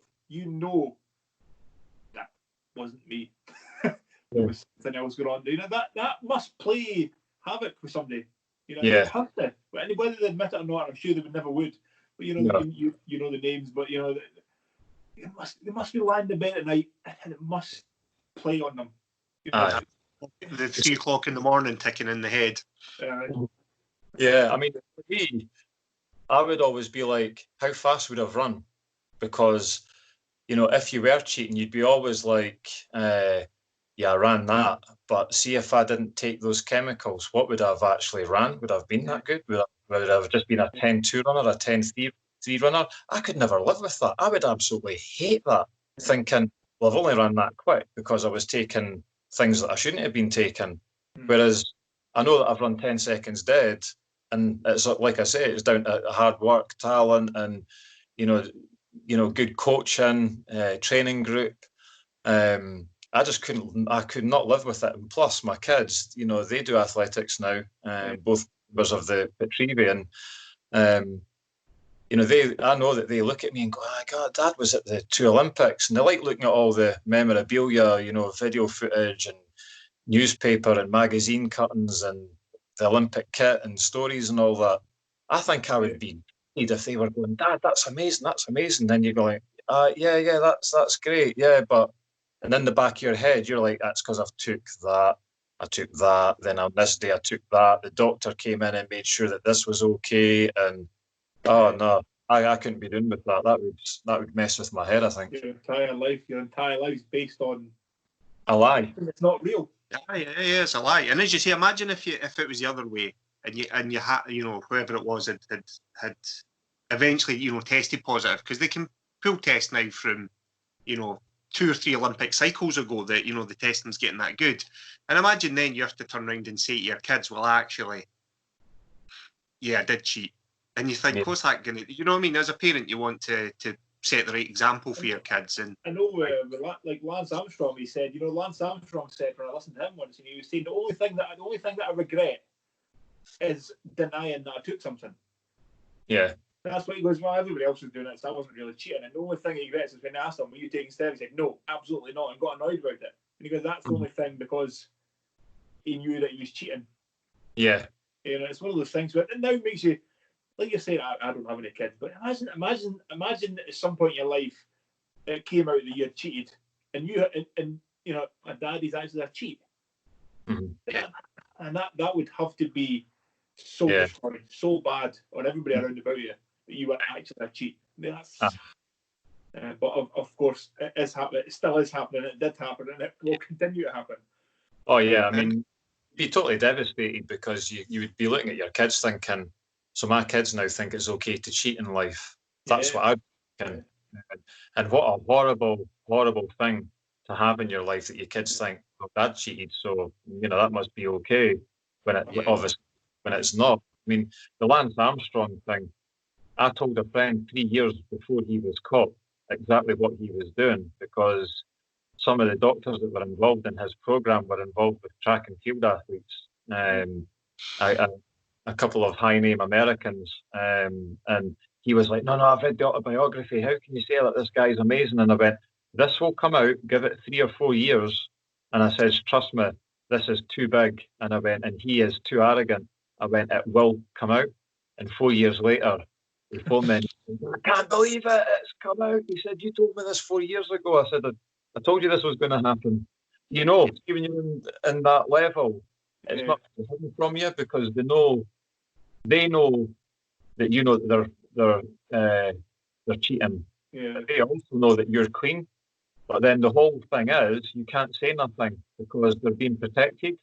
that wasn't me. There was something else going on. That must play havoc with somebody. It has to. But whether they admit it or not, I'm sure they never would. But you know the names, but they must be lying in bed at night, and it must play on them. The 3 o'clock in the morning ticking in the head. Yeah, I mean, for me, I would always be like, how fast would I have run? Because, if you were cheating, you'd be always like, I ran that. But see, if I didn't take those chemicals, what would I have actually ran? Would I have been that good? Would I have just been a 10.2 runner, a 10.3 runner? I could never live with that. I would absolutely hate that, thinking, well, I've only ran that quick because I was taking things that I shouldn't have been taking. Whereas I know that I've run 10 seconds dead, and it's like I say, it's down to hard work, talent, and good coaching, training group. I just could not live with it. And plus, my kids, they do athletics now, both members of the Petrivi, and I know that they look at me and go, oh, God, Dad was at the 2 Olympics. And they like looking at all the memorabilia, video footage and newspaper and magazine cuttings and the Olympic kit and stories and all that. I think I would be if they were going, Dad, that's amazing. Then you go like, yeah, that's great. Yeah, but, and in the back of your head, you're like, that's because I took that. Then on this day, I took that. The doctor came in and made sure that this was okay. And oh no, I couldn't be doing with that. That would mess with my head, I think. Your entire life's based on a lie. It's not real. Yeah, it's a lie. And as you say, imagine if it was the other way, and you had, whoever it was had eventually, tested positive, because they can pull tests now from, 2 or 3 Olympic cycles ago that, the testing's getting that good. And imagine then you have to turn around and say to your kids, well, actually, I did cheat. And you think, what's that going to... You know what I mean? As a parent, you want to set the right example for your kids. And I know, like Lance Armstrong, he said, Lance Armstrong said, when I listened to him once, and he was saying, the only thing that I regret is denying that I took something. Yeah. That's what he goes, well, everybody else was doing it, so I wasn't really cheating. And the only thing he regrets is when they asked him, were you taking steroids? He said, no, absolutely not, and got annoyed about it. And he goes, that's the only thing, because he knew that he was cheating. Yeah. It's one of those things, but it now makes you, like you're saying, I don't have any kids, but imagine at some point in your life it came out that you had cheated, and a dad is actually a cheat. Yeah. And that would have to be so destroyed, so bad on everybody around about you that you were actually a cheat. That's, but of course, it is happening. It still is happening. It did happen, and it will continue to happen. Oh yeah, I mean, be totally devastated because you would be looking at your kids thinking, so my kids now think it's okay to cheat in life. That's what I'm thinking. And what a horrible, horrible thing to have in your life that your kids think, oh, Dad cheated, so that must be okay. When it obviously when it's not. I mean, the Lance Armstrong thing. I told a friend 3 years before he was caught exactly what he was doing because some of the doctors that were involved in his program were involved with track and field athletes. A couple of high-name Americans, and he was like, no, I've read the autobiography. How can you say that this guy's amazing? And I went, this will come out, give it 3 or 4 years. And I says, trust me, this is too big. And I went, and he is too arrogant. I went, it will come out. And 4 years later, he phoned me, I can't believe it, it's come out. He said, you told me this 4 years ago. I said, I told you this was going to happen. Even you're in that level, it's not hidden from you because they know that they're cheating. But they also know that you're clean. But then the whole thing is you can't say nothing because they're being protected.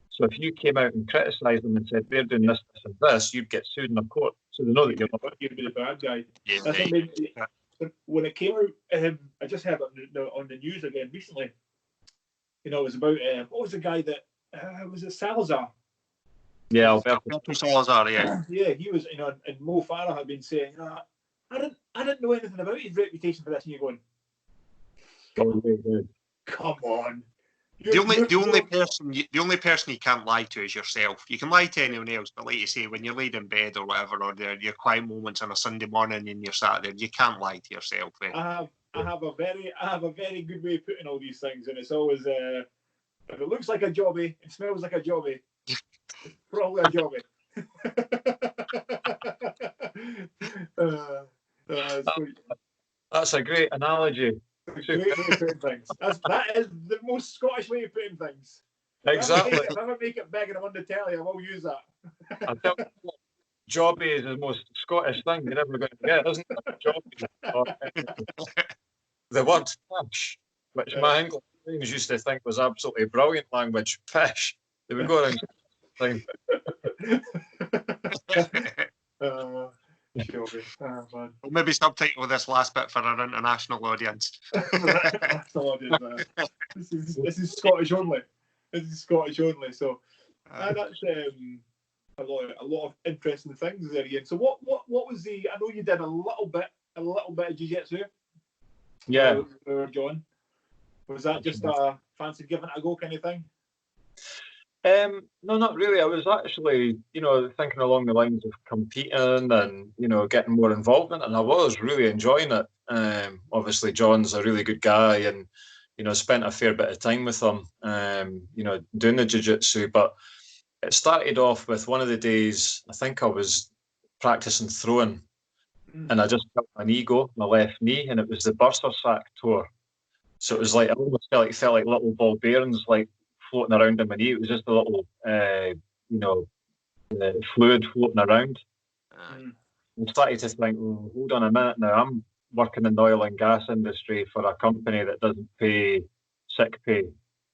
So if you came out and criticised them and said they're doing this, this, and this, you'd get sued in a court. So they know that you're not. You'd be the bad guy. Yeah, That's what made me, when it came out, I just heard it on the news again recently. It was about what was the guy that was it Salazar? Yeah, Alberto Salazar. Yeah. Yeah, he was. And Mo Farah had been saying, I didn't know anything about his reputation for this. And you're going, come on. The only person you can't lie to is yourself. You can lie to anyone else, but like you say, when you're laid in bed or whatever, or your quiet moments on a Sunday morning and you're sat there, you can't lie to yourself. I have a very good way of putting all these things, and it's always if it looks like a jobby, it smells like a jobby, it's probably a jobby. That's a great analogy. Great way of putting things. That is the most Scottish way of putting things. Exactly. If I ever make it big and I'm on the telly, I will use that. I tell you what, jobby is the most Scottish thing you're ever going to get, isn't it? Jobby. The word fish, which my English friends used to think was absolutely brilliant language, fish. They would go around saying, We'll maybe subtitle this last bit for our international audience. This is Scottish only. So that's a lot of interesting things there, Ian. So what was the? I know you did a little bit of jiu-jitsu. Yeah. John, was that just a fancy giving it a go kind of thing? No, not really. I was actually, thinking along the lines of competing and, getting more involvement, and I was really enjoying it. Obviously, John's a really good guy, and, spent a fair bit of time with him, doing the jiu-jitsu. But it started off with one of the days, I think I was practicing throwing, and I just felt my knee go, my left knee, and it was the burster sack tour. So it was like, I almost felt like little ball bearings, like, floating around in my knee. It was just a little, fluid floating around. I started to think, hold on a minute now, I'm working in the oil and gas industry for a company that doesn't pay sick pay.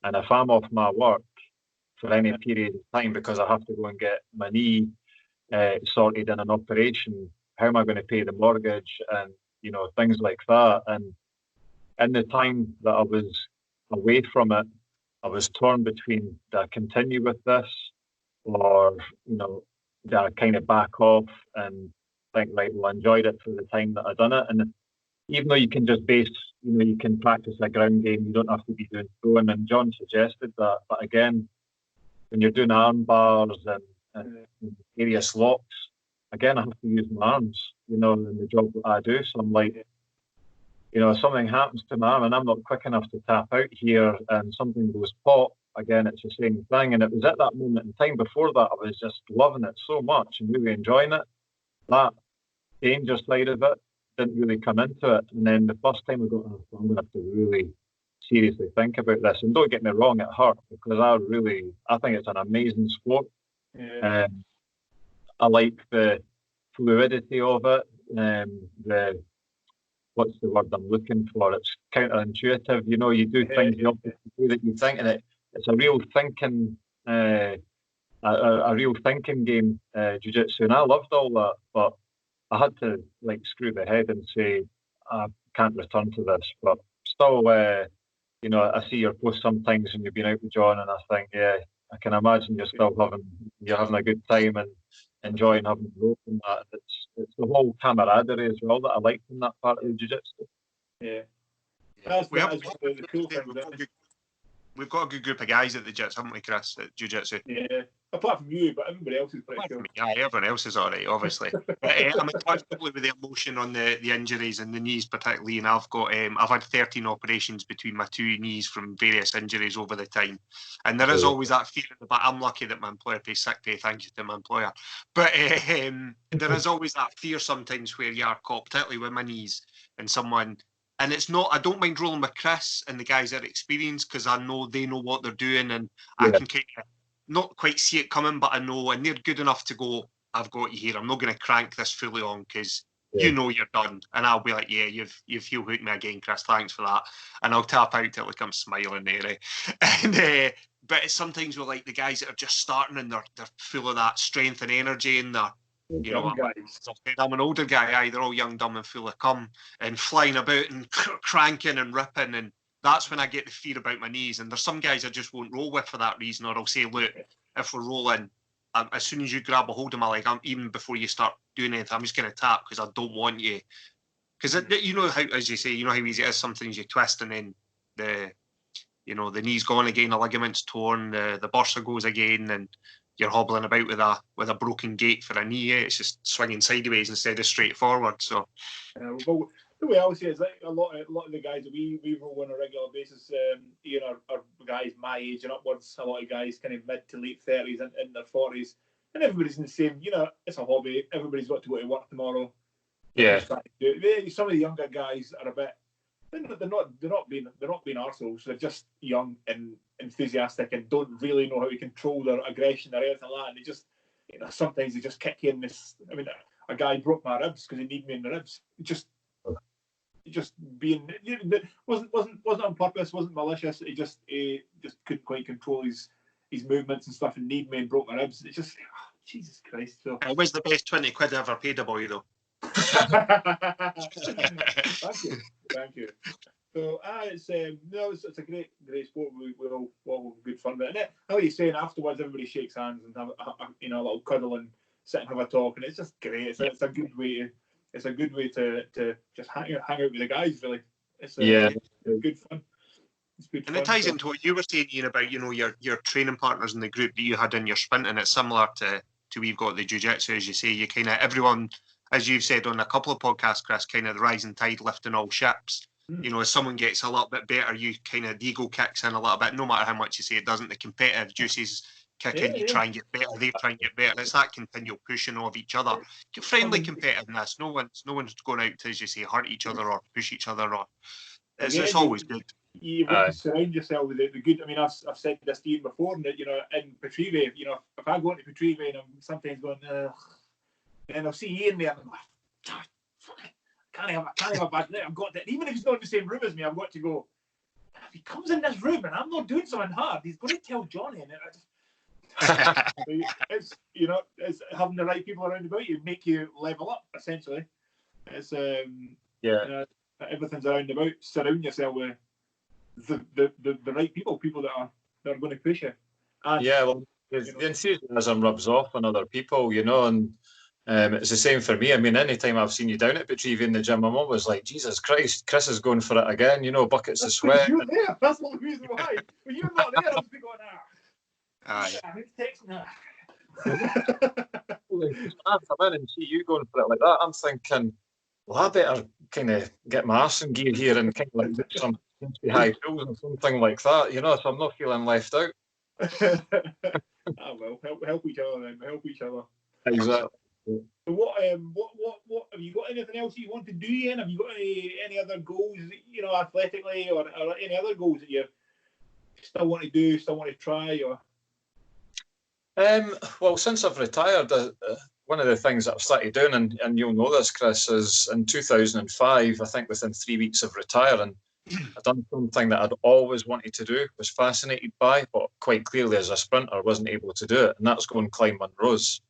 And if I'm off my work for any period of time because I have to go and get my knee sorted in an operation, how am I going to pay the mortgage and, things like that. And in the time that I was away from it, I was torn between, do I continue with this or, do I kind of back off and think, right, well, I enjoyed it for the time that I've done it. And even though you can just you can practice a ground game, you don't have to be doing throwing. And John suggested that. But again, when you're doing arm bars and various locks, again, I have to use my arms, in the job that I do. So I'm like, if something happens to my arm and I'm not quick enough to tap out here and something goes pop, again, it's the same thing. And it was at that moment in time before that, I was just loving it so much and really enjoying it. That danger side of it didn't really come into it. And then the first time I got, I'm going to have to really seriously think about this. And don't get me wrong, it hurt because I think it's an amazing sport. Yeah. I like the fluidity of it. What's the word I'm looking for? It's counterintuitive. You know, you do things the opposite way that you think, and it's a real thinking, a real thinking game, jiu-jitsu. And I loved all that, but I had to screw the head and say I can't return to this. But still, you know, I see your posts sometimes when you've been out with John, and I think, yeah, I can imagine you're having a good time and enjoying having growth and that. It's the whole camaraderie as well that I liked in that part of the jiu-jitsu. Yeah. That's the cool thing. We've got a good group of guys at the Jits, haven't we, Chris, at Jiu-Jitsu? Yeah, apart from you, but everybody else is pretty cool. Yeah, everyone else is all right, obviously. But I'm in touch with the emotion on the injuries and the knees particularly, and I've had 13 operations between my two knees from various injuries over the time. And there is always that fear in the back. I'm lucky that my employer pays sick pay, thank you to my employer. But there is always that fear sometimes where you are caught, particularly with my knees, and someone... And it's not, I don't mind rolling with Chris and the guys that are experienced because I know they know what they're doing, and I can kind of not quite see it coming, but I know, and they're good enough to go, I've got you here. I'm not going to crank this fully on because you know you're done. And I'll be like, yeah, you've heel hooked me again, Chris. Thanks for that. And I'll tap out till I'm smiling there. And but it's sometimes with like the guys that are just starting and they're full of that strength and energy, and they're, you know, I'm an older guy. They're all young, dumb, and full of cum and flying about and cranking and ripping, and that's when I get the fear about my knees. And there's some guys I just won't roll with for that reason, or I'll say, look, if we're rolling, as soon as you grab a hold of my leg, even before you start doing anything, I'm just going to tap because I don't want you. Because you know how, as you say, you know how easy it is. Sometimes you twist and then the knee's gone again, the ligament's torn, the bursa goes again, and you're hobbling about with a broken gait for a knee. It's just swinging sideways instead of straight forward. So, well, the way I would say is like a lot of the guys that we roll on a regular basis, you know, are guys my age and upwards. A lot of guys kind of mid to late 30s and in their 40s, and everybody's in the same. You know, it's a hobby. Everybody's got to go to work tomorrow. Yeah. Some of the younger guys are a bit. They're not being arseholes. They're just young and enthusiastic and don't really know how to control their aggression or anything like that. And they just, you know, sometimes they just kick you in this. I mean, a guy broke my ribs because he needed me in the ribs. Just being, wasn't on purpose, wasn't malicious. He just couldn't quite control his movements and stuff and needed me and broke my ribs. It's just, Jesus Christ. So it was the best 20 quid I ever paid a boy though. Thank you. So it's a great sport. We're all good fun with it. How are you saying afterwards? Everybody shakes hands and have a little cuddle and sit and have a talk, and it's just great. It's a good way. It's a good way to just hang out with the guys. Really, it's good fun. It's good and fun, it ties into what you were saying, Ian, about your training partners in the group that you had in your sprint, and it's similar to we've got the jiu-jitsu, as you say. You kind of everyone. As you've said on a couple of podcasts, Chris, kind of the rising tide lifting all ships. You know, as someone gets a little bit better, you kind of, the ego kicks in a little bit, no matter how much you say it doesn't. The competitive juices kick in, you try and get better, they try and get better. It's that continual pushing of each other. Friendly competitiveness. No one's going out to, as you say, hurt each other or push each other. Or it's always good. You've got to surround yourself with the good. I mean, I've said this to you before, that, you know, in Petrive, you know, if I go into Petrive and I'm sometimes going, and I'll see Ian there, and I'm like, can't have a bad night. I've got that. Even if he's not in the same room as me, I've got to go, if he comes in this room and I'm not doing something hard, he's going to tell Johnny. And it's, you know, it's having the right people around about you make you level up, essentially. It's you know, everything's around about. Surround yourself with the right people that are going to push you. And, the enthusiasm rubs off on other people, you know, and it's the same for me. I mean, anytime I've seen you down at Petrive in the gym, I'm always like, Jesus Christ, Chris is going for it again, you know, buckets of sweat. You're there. That's the only reason why. When you're not there, I'll be going, who's texting I come in and see you going for it like that, I'm thinking, well, I better kind of get my arse in gear here and kind of like do some high pulls or something like that, you know, so I'm not feeling left out. Well, help each other then. Help each other. Exactly. So what have you got anything else that you want to do, Ian? Have you got any other goals, athletically, or any other goals that you still want to do, still want to try, or? Well, since I've retired, one of the things that I've started doing, and you'll know this, Chris, is in 2005, I think within 3 weeks of retiring, I'd done something that I'd always wanted to do, was fascinated by, but quite clearly as a sprinter wasn't able to do it, and that's go and climb Munros.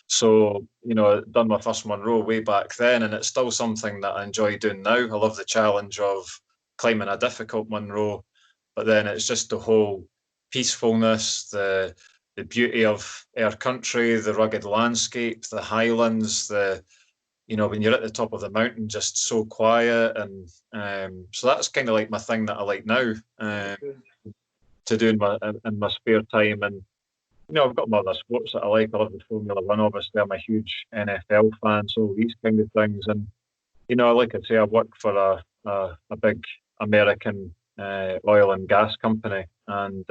So, I'd done my first Munro way back then, and it's still something that I enjoy doing now. I love the challenge of climbing a difficult Munro, but then it's just the whole peacefulness, the beauty of our country, the rugged landscape, the highlands, when you're at the top of the mountain, just so quiet. And so that's kind of like my thing that I like now to do in my spare time. And, I've got my other sports that I like. I love the Formula One, obviously. I'm a huge NFL fan, so these kind of things. And, like I say, I work for a big American oil and gas company. And,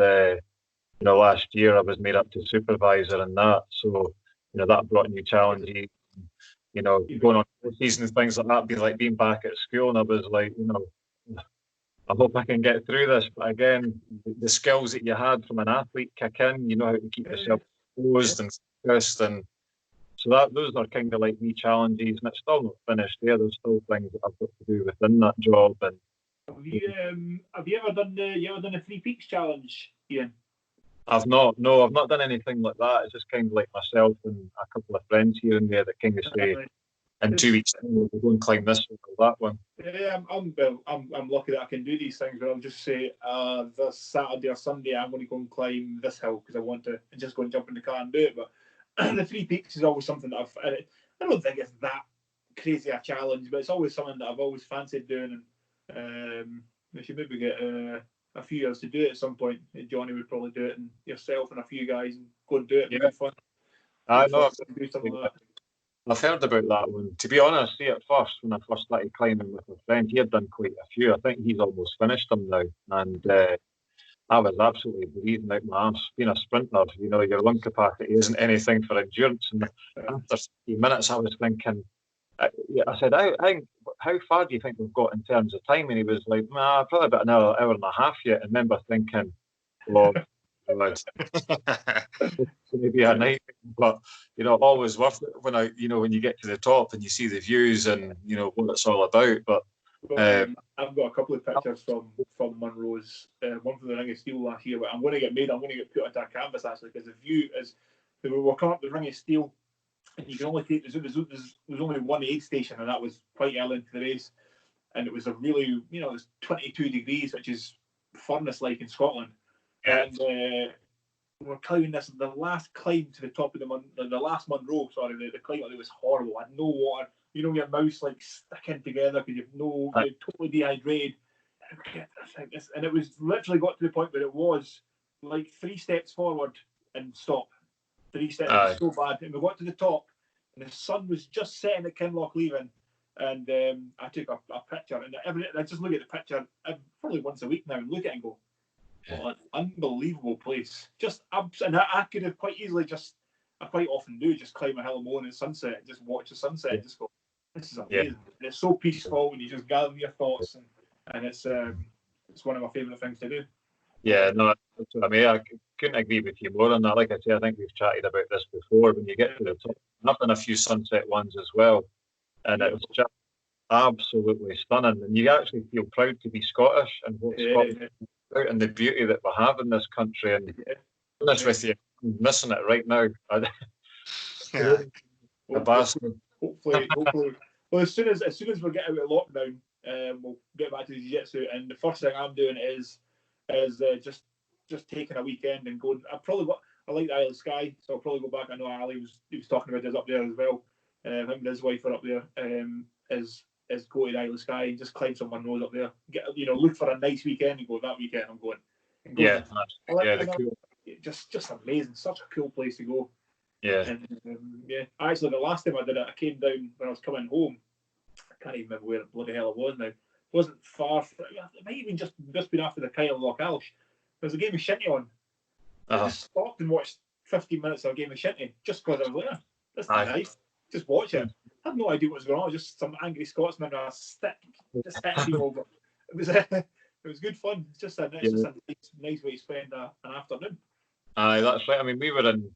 last year I was made up to supervisor in that. So, that brought new challenges. Going on courses and things like that, be like being back at school, and I was like, I hope I can get through this. But again, the skills that you had from an athlete kick in, how to keep yourself posed and focused, and so those are kind of like wee challenges, and it's still not finished there. There's still things that I've got to do within that job. And have you ever done the Three Peaks challenge, Ian? I've not done anything like that. It's just kind of like myself and a couple of friends here and there that kind of say, in 2 weeks we'll go and climb this one or that one. Yeah, I'm lucky that I can do these things, but I'll just say this Saturday or Sunday I'm going to go and climb this hill because I want to, and just go and jump in the car and do it. But the Three Peaks is always something that I don't think it's that crazy a challenge, but it's always something that I've always fancied doing, and we should maybe get a few years to do it at some point. Johnny would probably do it, and yourself and a few guys, and go and do it. It'd be fun. I know. Do something like that. I've heard about that one. To be honest, at first, when I first started climbing with a friend, he had done quite a few. I think he's almost finished them now. And I was absolutely breathing out my arse. Being a sprinter, your lung capacity isn't anything for endurance. And after 30 minutes, I was thinking, I said, how far do you think we've got in terms of time? And he was like, probably about another hour and a half yet. And I remember thinking, well, maybe a night, but always worth it when you get to the top and you see the views and what it's all about. But I've got a couple of pictures from Munros, one from the Ring of Steel last year, but I'm going to get put onto a canvas actually, because the view is, we're coming up the Ring of Steel, and you can only take there's only one aid station, and that was quite early into the race, and it was a really it was 22 degrees, which is furnace like in Scotland. And we're climbing the last climb to the top of the last Munro. Sorry, the climb up there was horrible. I had no water. Your mouth's like sticking together because you're totally dehydrated. And it was literally got to the point where it was like 3 steps forward and stop. 3 steps. It was so bad. And we got to the top, and the sun was just setting at Kinloch Leaving. And I took a picture, and I just look at the picture probably once a week now and look at it and go, what an unbelievable place. And I could have quite easily I quite often do, just climb a hill morning at sunset and just watch the sunset and just go, this is amazing. Yeah. It's so peaceful, and you just gather your thoughts, and it's one of my favourite things to do. Yeah, no, I mean, I couldn't agree with you more on that. Like I say, I think we've chatted about this before. When you get to the top, I've done a few sunset ones as well, and it was just absolutely stunning. And you actually feel proud to be Scottish and what Scotland about, and the beauty that we have in this country. And to be honest with you, I'm missing it right now. Hopefully. Well, as soon as we get out of lockdown, we'll get back to the jiu-jitsu. And the first thing I'm doing is just taking a weekend and going. I like the Isle of Skye, so I'll probably go back. I know Ali was talking about this up there as well. Him and his wife are up there. Is go to the Isle of Skye and just climb some Munros up there. Look for a nice weekend and go. That weekend I'm going. Just amazing. Such a cool place to go. Yeah. And actually, the last time I did it, I came down when I was coming home. I can't even remember where the bloody hell it was now. It wasn't far. It might even just been after the Kyle Loch Alsh. There was a game of shinty on. I just stopped and watched 15 minutes of a game of shinty just because I was like, That's nice. Just watch it. I had no idea what was going on. Just some angry Scotsman on a stick just hitting people over. It was good fun. It's just a nice way to spend an afternoon. Aye, that's right. I mean, we were in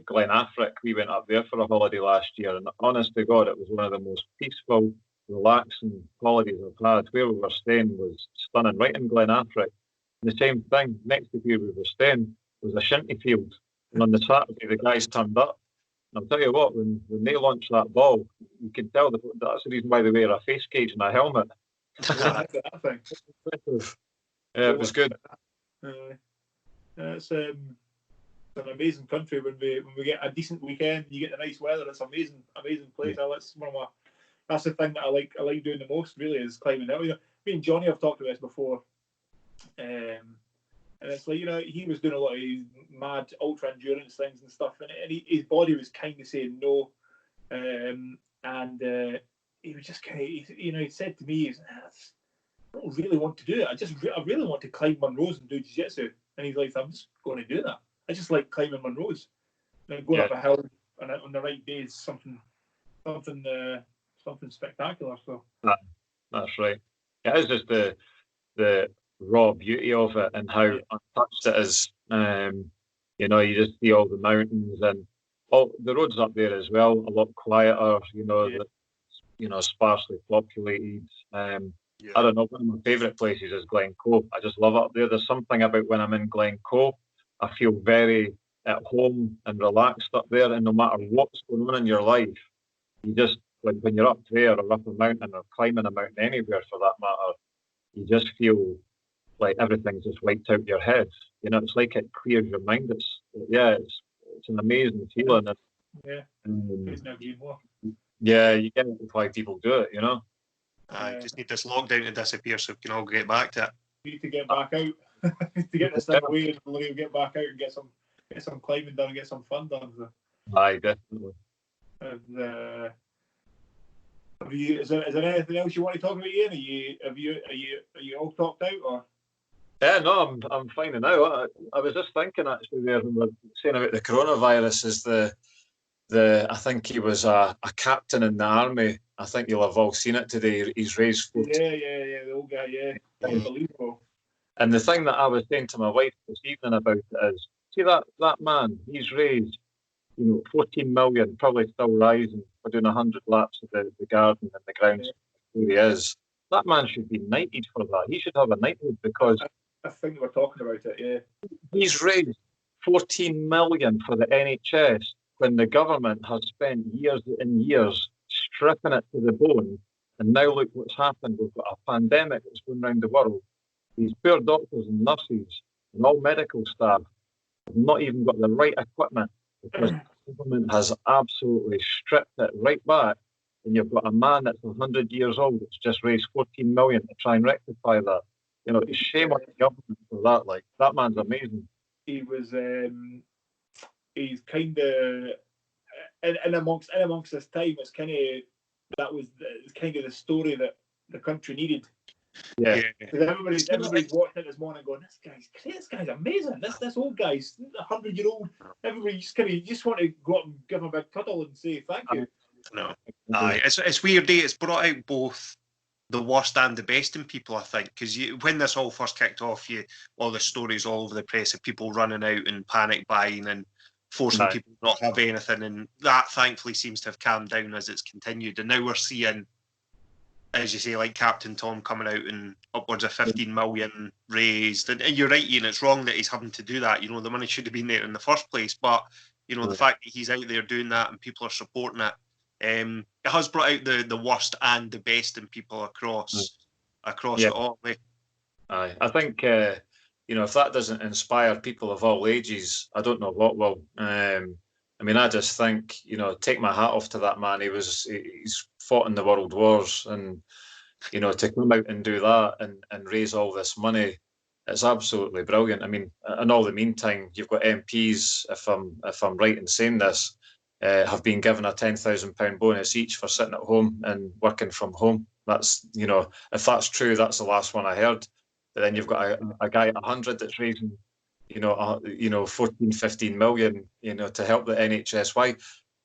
Glen Affric. We went up there for a holiday last year, and honest to God, it was one of the most peaceful, relaxing holidays I've had. Where we were staying was stunning, right in Glen Affric. The same thing, next to where we were staying was a shinty field. And on the Saturday, the guys turned up. And I'll tell you what, when they launched that ball, you can tell that's the reason why they wear a face cage and a helmet. That thing. Yeah, it was good. It's an amazing country when we get a decent weekend. You get the nice weather. It's amazing place. That's the thing that I like doing the most. Really, is climbing out. Me and Johnny have talked about this before, and it's like he was doing a lot of mad ultra endurance things and stuff, and his body was kind of saying no, and he was just kind of he said to me, I don't really want to do it. I really want to climb Munros and do jiu-jitsu, and he's like, I'm just going to do that. I just like climbing Munros, and going up a hill and on the right day is something spectacular. So that's right. It is just the raw beauty of it and how untouched it is. You just see all the mountains and all the roads up there as well. A lot quieter. Sparsely populated. I don't know. One of my favourite places is Glencoe. I just love it up there. There's something about when I'm in Glencoe, I feel very at home and relaxed up there. And no matter what's going on in your life, you just, when you're up there or up a mountain or climbing a mountain anywhere for that matter, you just feel like everything's just wiped out your head. It's like it clears your mind. It's an amazing feeling. Yeah, you get why people do it, I just need this lockdown to disappear so we can all get back to it. We need to get back out. To get this thing away and we'll get back out and get some climbing done and get some fun done. So. Aye, definitely. And, is there anything else you want to talk about, Ian? Are you all talked out or? Yeah, no, I'm fine now. I was just thinking actually there when we were saying about the coronavirus is I think he was a captain in the army. I think you'll have all seen it today. He's raised 14. Yeah, the old guy, unbelievable. And the thing that I was saying to my wife this evening about it is, see that man, he's raised, 14 million, probably still rising. We're doing 100 laps of the garden and the grounds where he is. That man should be knighted for that. He should have a knighthood because I think we're talking about it. Yeah, he's raised 14 million for the NHS when the government has spent years and years stripping it to the bone. And now look what's happened. We've got a pandemic that's going around the world. These poor doctors and nurses and all medical staff have not even got the right equipment because the government has absolutely stripped it right back. And you've got a man that's 100 years old that's just raised 14 million to try and rectify that. It's shame on the government for that. Like, that man's amazing. He was, he's kind of, in amongst this time, that was kind of the story that the country needed. Yeah. Everybody's watching it this morning going, this guy's amazing. This old guy's 100-year-old. Everybody just want to go up and give him a big cuddle and say thank you. No. It's weird, it's brought out both the worst and the best in people, I think, because when this all first kicked off, all the stories all over the press of people running out and panic buying and forcing people not to have anything, and that thankfully seems to have calmed down as it's continued. And now we're seeing, as you say, like Captain Tom coming out and upwards of 15 million raised. And you're right, Ian, it's wrong that he's having to do that. The money should have been there in the first place. But, the fact that he's out there doing that and people are supporting it, it has brought out the worst and the best in people across it all. Aye, I think, if that doesn't inspire people of all ages, I don't know what will. I just think, take my hat off to that man. He's fought in the world wars, and to come out and do that and raise all this money, it's absolutely brilliant. In all the meantime, you've got MPs, if I'm right in saying this, have been given a £10,000 bonus each for sitting at home and working from home. That's, if that's true, that's the last one I heard. But then you've got a guy at 100 that's raising, 14, 15 million, to help the NHS.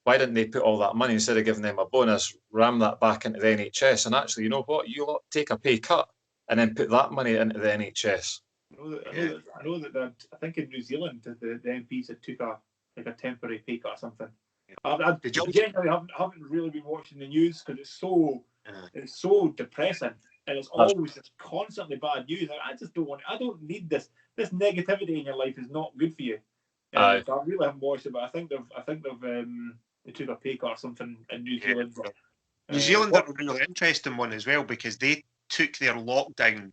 why didn't they put all that money, instead of giving them a bonus, ram that back into the NHS? And actually, you know what? You lot take a pay cut and then put that money into the NHS. I know that I think in New Zealand the MPs had took a temporary pay cut or something. I generally haven't really been watching the news because it's so depressing and it's always just constantly bad news. I just I don't need this. This negativity in your life is not good for you. So I really haven't watched it, but I think they took a pay cut or something in New Zealand. But, New Zealand are a really interesting one as well because they took their lockdown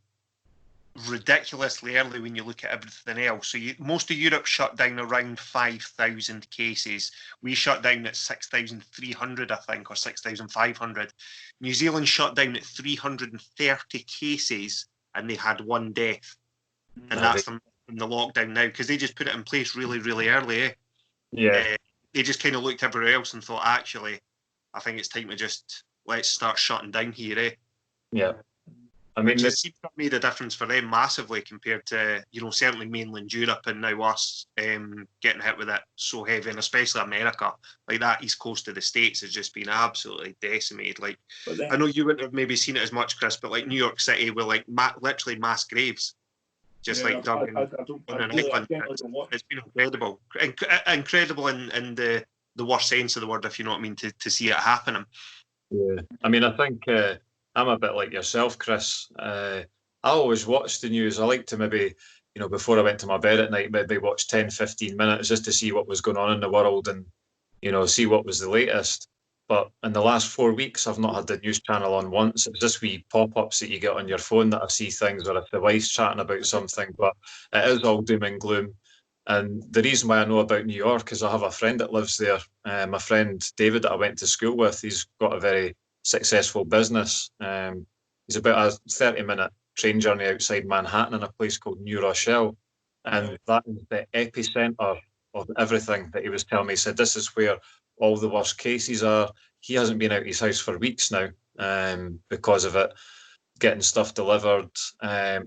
ridiculously early when you look at everything else. So most of Europe shut down around 5,000 cases. We shut down at 6,300, I think, or 6,500. New Zealand shut down at 330 cases and they had 1 death. And that's from the lockdown now because they just put it in place really, really early. Yeah. They just kind of looked everywhere else and thought, actually, I think it's time to let's start shutting down here. Yeah. I mean, it seems to have made a difference for them massively compared to, certainly mainland Europe and now us getting hit with it so heavy, and especially America. Like that east coast of the States has just been absolutely decimated. Like, I know you wouldn't have maybe seen it as much, Chris, but like New York City with like literally mass graves, just like dug in an island. It's been incredible, incredible in the worst sense of the word, if you know what I mean, to see it happening. Yeah, I mean, I think I'm a bit like yourself, Chris. I always watch the news. I like to maybe, before I went to my bed at night, maybe watch 10, 15 minutes just to see what was going on in the world and, see what was the latest. But in the last 4 weeks, I've not had the news channel on once. It's just wee pop-ups that you get on your phone that I see things, or if the wife's chatting about something. But it is all doom and gloom. And the reason why I know about New York is I have a friend that lives there. My friend David that I went to school with, he's got a very successful business. He's about a 30-minute train journey outside Manhattan in a place called New Rochelle. And that is the epicenter of everything that he was telling me. He said, this is where all the worst cases are. He hasn't been out of his house for weeks now because of it. Getting stuff delivered.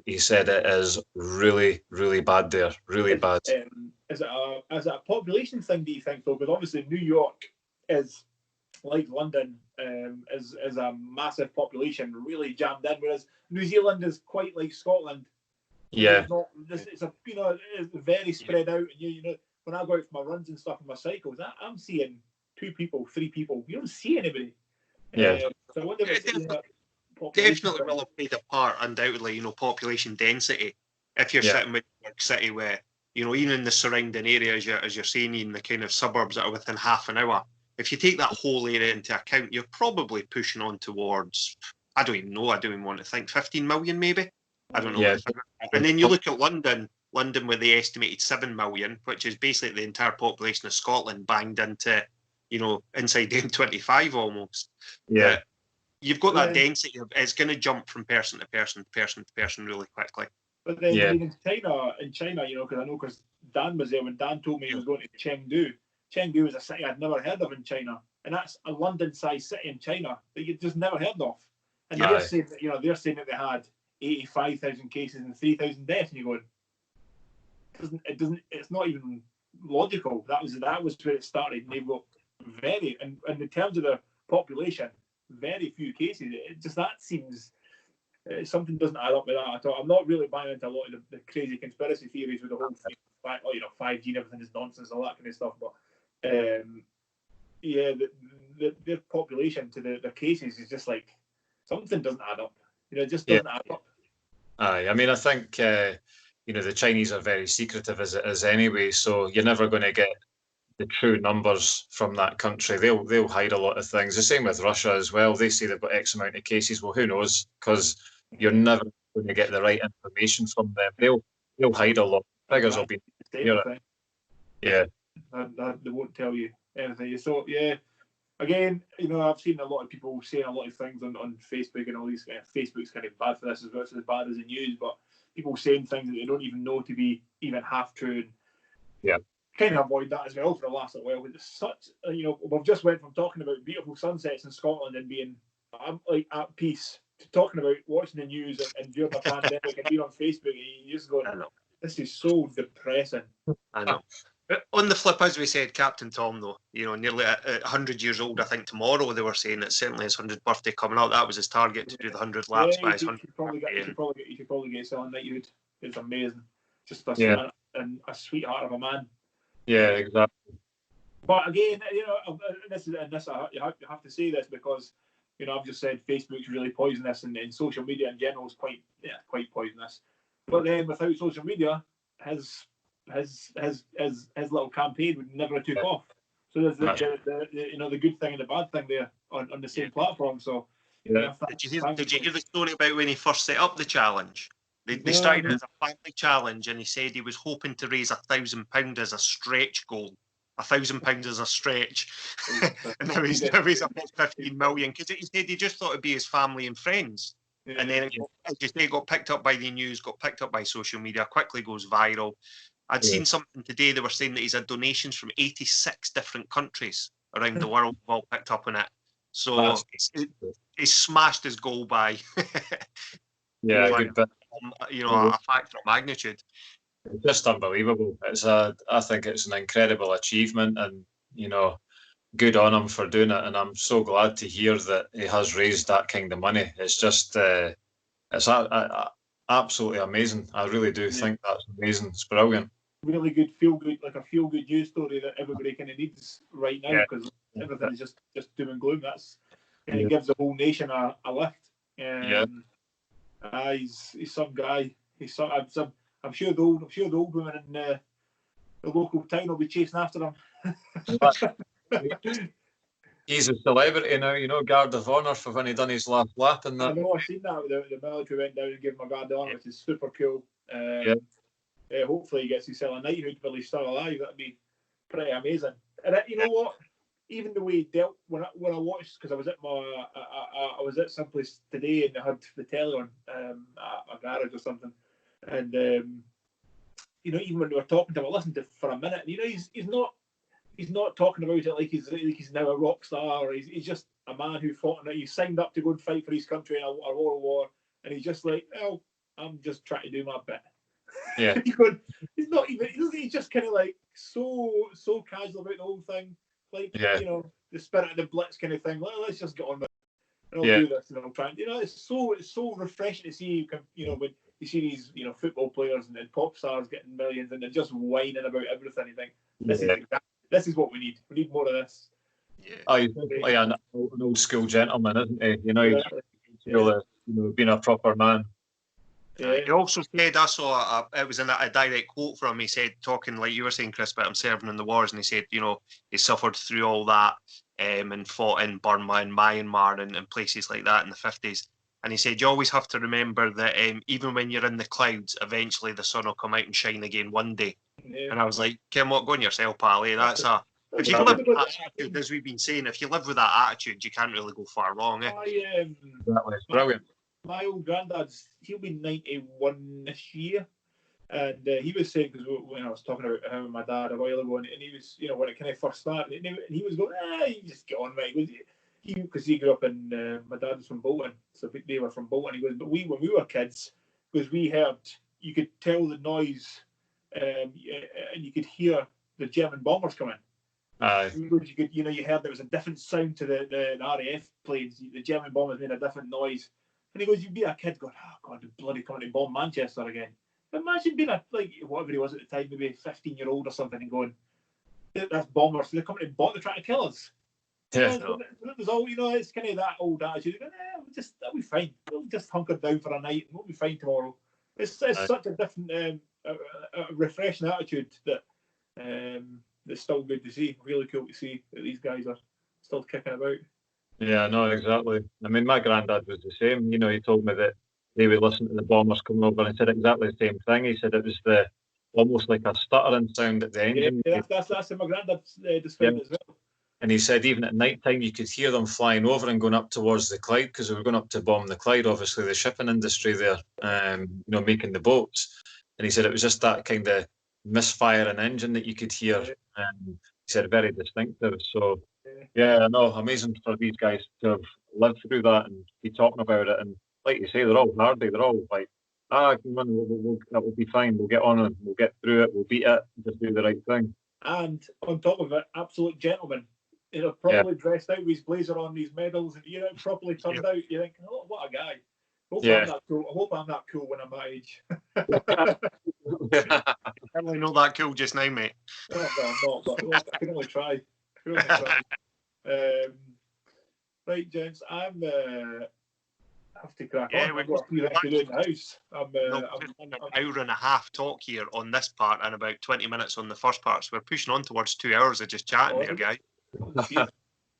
He said it is really, really bad there. Really bad. Is it a population thing, do you think, though? Because obviously New York is, like London, is a massive population, really jammed in, whereas New Zealand is quite like Scotland. Yeah. It's very spread out. And when I go out for my runs and stuff on my cycles, I'm seeing 2 people, 3 people. You don't see anybody. Yeah. So I wonder if definitely will have played a part, undoubtedly, population density. If you're sitting with New York City where, even in the surrounding area, as you're saying, in the kind of suburbs that are within half an hour, if you take that whole area into account, you're probably pushing on towards, I don't even know, I don't even want to think, 15 million maybe? I don't know. Yeah. And then you look at London with the estimated 7 million, which is basically the entire population of Scotland banged into, inside the M25 almost. Yeah. You've got that density. It's going to jump from person to person really quickly. But then in China, because Dan was there when Dan told me he was going to Chengdu. Chengdu is a city I'd never heard of in China, and that's a London-sized city in China that you just never heard of. And they're saying that they had 85,000 cases and 3,000 deaths, and you're going, it's not even logical. That was where it started, and they've got and in terms of the population, very few cases. It just, that seems something doesn't add up with that at all. I'm not really buying into a lot of the crazy conspiracy theories with the whole thing, 5G and everything is nonsense, all that kind of stuff. But their population to the cases is just like something doesn't add up. It just doesn't add up. Aye, I mean, I think the Chinese are very secretive as it is anyway, so you're never going to get the true numbers from that country. They'll hide a lot of things. The same with Russia as well. They say they've got X amount of cases. Well, who knows? Because you're never going to get the right information from them. They'll hide a lot. Figures will be here. Yeah. They won't tell you anything. So again, I've seen a lot of people saying a lot of things on Facebook and all these. Facebook's kind of bad for this as well. It's as bad as the news, but people saying things that they don't even know to be even half true. And kind of avoid that as well for the last little while. It's such, we've just went from talking about beautiful sunsets in Scotland and being like at peace to talking about watching the news and during the pandemic and being on Facebook. And you just go, this is so depressing. I know. On the flip, as we said, Captain Tom, though, nearly 100 years old, I think tomorrow they were saying it's certainly his 100th birthday coming up. That was his target, to do the 100 laps by his 100th birthday. You should probably get selling knighthood. It's amazing. Just a sweetheart of a man. Yeah, exactly. But again, you have to say this because, I've just said Facebook's really poisonous and social media in general is quite poisonous. But then without social media, his little campaign would never have took off. So there's the good thing and the bad thing there on the same platform. So did you hear the story about when he first set up the challenge? They started it as a family challenge, and he said he was hoping to raise £1,000 as a stretch goal. £1,000 as a stretch, and now he's up at 15 million because he said he just thought it'd be his family and friends. And then it got picked up by the news, got picked up by social media, quickly goes viral. I'd seen something today, they were saying that he's had donations from 86 different countries around the world, all picked up on it. So he smashed his goal by a good bit. A factor of magnitude. It's just unbelievable. I think it's an incredible achievement, and good on him for doing it. And I'm so glad to hear that he has raised that kind of money. It's just it's absolutely amazing. I really do think that's amazing. It's brilliant. Really good, feel good news story that everybody kind of needs right now because everything is just doom and gloom. It gives the whole nation a lift. He's some guy. I'm sure the old women in the local town will be chasing after him. He's a celebrity now, guard of honour for when he done his last lap. And that. I know, I've seen that. The military went down and gave him a guard of honour, which is super cool. Hopefully he gets to sell a knighthood while he's still alive. That'd be pretty amazing. And you know what? Even the way he dealt when I watched, because I was at some place today and they had the telly on a garage or something, and even when they were talking to him, I listened to it for a minute. And, he's not talking about it like he's now a rock star. Or he's just a man who fought and he signed up to go and fight for his country in a world war, and he's just like, well, I'm just trying to do my bit. Yeah. He's just kind of like so casual about the whole thing. Like, the spirit of the Blitz kind of thing. Well, let's just get on with it. And I'll do this and I'll try and, it's so refreshing to see, when you see these, football players and pop stars getting millions and they're just whining about everything. You think, this is what we need. We need more of this. Yeah. He's like an old school gentleman, isn't he? He's being a proper man. Yeah. He also said, I saw it was in a direct quote from him. He said, talking like you were saying, Chris, about him serving in the wars, and he said, he suffered through all that and fought in Burma and Myanmar and places like that in the 50s. And he said, you always have to remember that even when you're in the clouds, eventually the sun will come out and shine again one day. Yeah. And I was like, Kim, what, go on yourself, pal. If you live with that attitude, as we've been saying, if you live with that attitude, you can't really go far wrong. That's brilliant. My old granddad's, he'll be 91 this year. And he was saying, because when I was talking about him and my dad a while ago, and he was, when it kind of first started, and he was going, you just get on, mate. Because he grew up in, my dad was from Bolton, so they were from Bolton. He goes, but when we were kids, because we heard, you could tell the noise, and you could hear the German bombers coming. You could, you heard there was a different sound to the RAF planes. The German bombers made a different noise. And he goes, you'd be a kid going, oh God, they're bloody coming to bomb Manchester again. Imagine being whatever he was at the time, maybe a 15-year-old or something, and going, that's bombers, they're coming to bomb, they're trying to kill us. Yeah, there's all, it's kind of that old attitude. That'll be fine. We'll just hunker down for a night and we'll be fine tomorrow. It's such a different, refreshing attitude that it's still good to see. Really cool to see that these guys are still kicking about. Yeah, no, exactly. I mean, my granddad was the same. He told me that they would listen to the bombers coming over and said exactly the same thing. He said it was almost like a stuttering sound at the engine. Yeah, that's what my granddad described as well. And he said even at night time you could hear them flying over and going up towards the Clyde, because they were going up to bomb the Clyde, obviously the shipping industry there, making the boats. And he said it was just that kind of misfiring engine that you could hear. He said very distinctive. So yeah, no, amazing for these guys to have lived through that and be talking about it. And like you say, they're all hardy. They're all like, come on, that will be fine. We'll get on and we'll get through it. We'll beat it. Just do the right thing. And on top of it, absolute gentleman. You know, properly dressed out with his blazer on, these medals, and you know, properly turned out. You think, oh, what a guy. I'm that cool. I hope I'm that cool when I'm my age. Definitely not that cool just now, mate. Oh, well, I'm not, but I can only try. Right, gents, I have to crack on. I've got a few things to do in the house. I'm an hour and a half talk here on this part and about 20 minutes on the first part. So we're pushing on towards 2 hours of just chatting there, guy.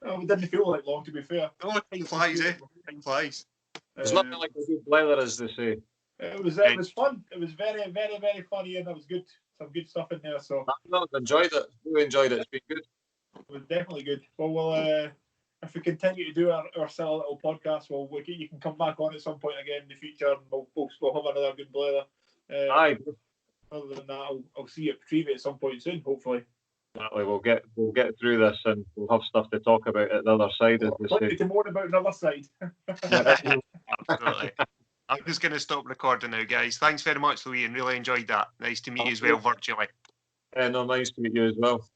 Oh, it didn't feel like long, to be fair. Oh, time flies, eh? Time flies. It's nothing like a good blather, as they say. It was fun. It was very, very, very funny, and there was some good stuff in there. So I've enjoyed it. Really enjoyed it. It's been good. It was definitely good. Well, we'll if we continue to do our silly little podcast, you can come back on at some point again in the future, and we'll have another good blather. Aye. Other than that, I'll see you at Preview at some point soon, hopefully. Exactly. We'll get through this, and we'll have stuff to talk about at the other side, as they say. To moan about the other side. Absolutely. I'm just going to stop recording now, guys. Thanks very much, Louis, and really enjoyed that. Nice to meet you as well virtually. No, nice to meet you as well.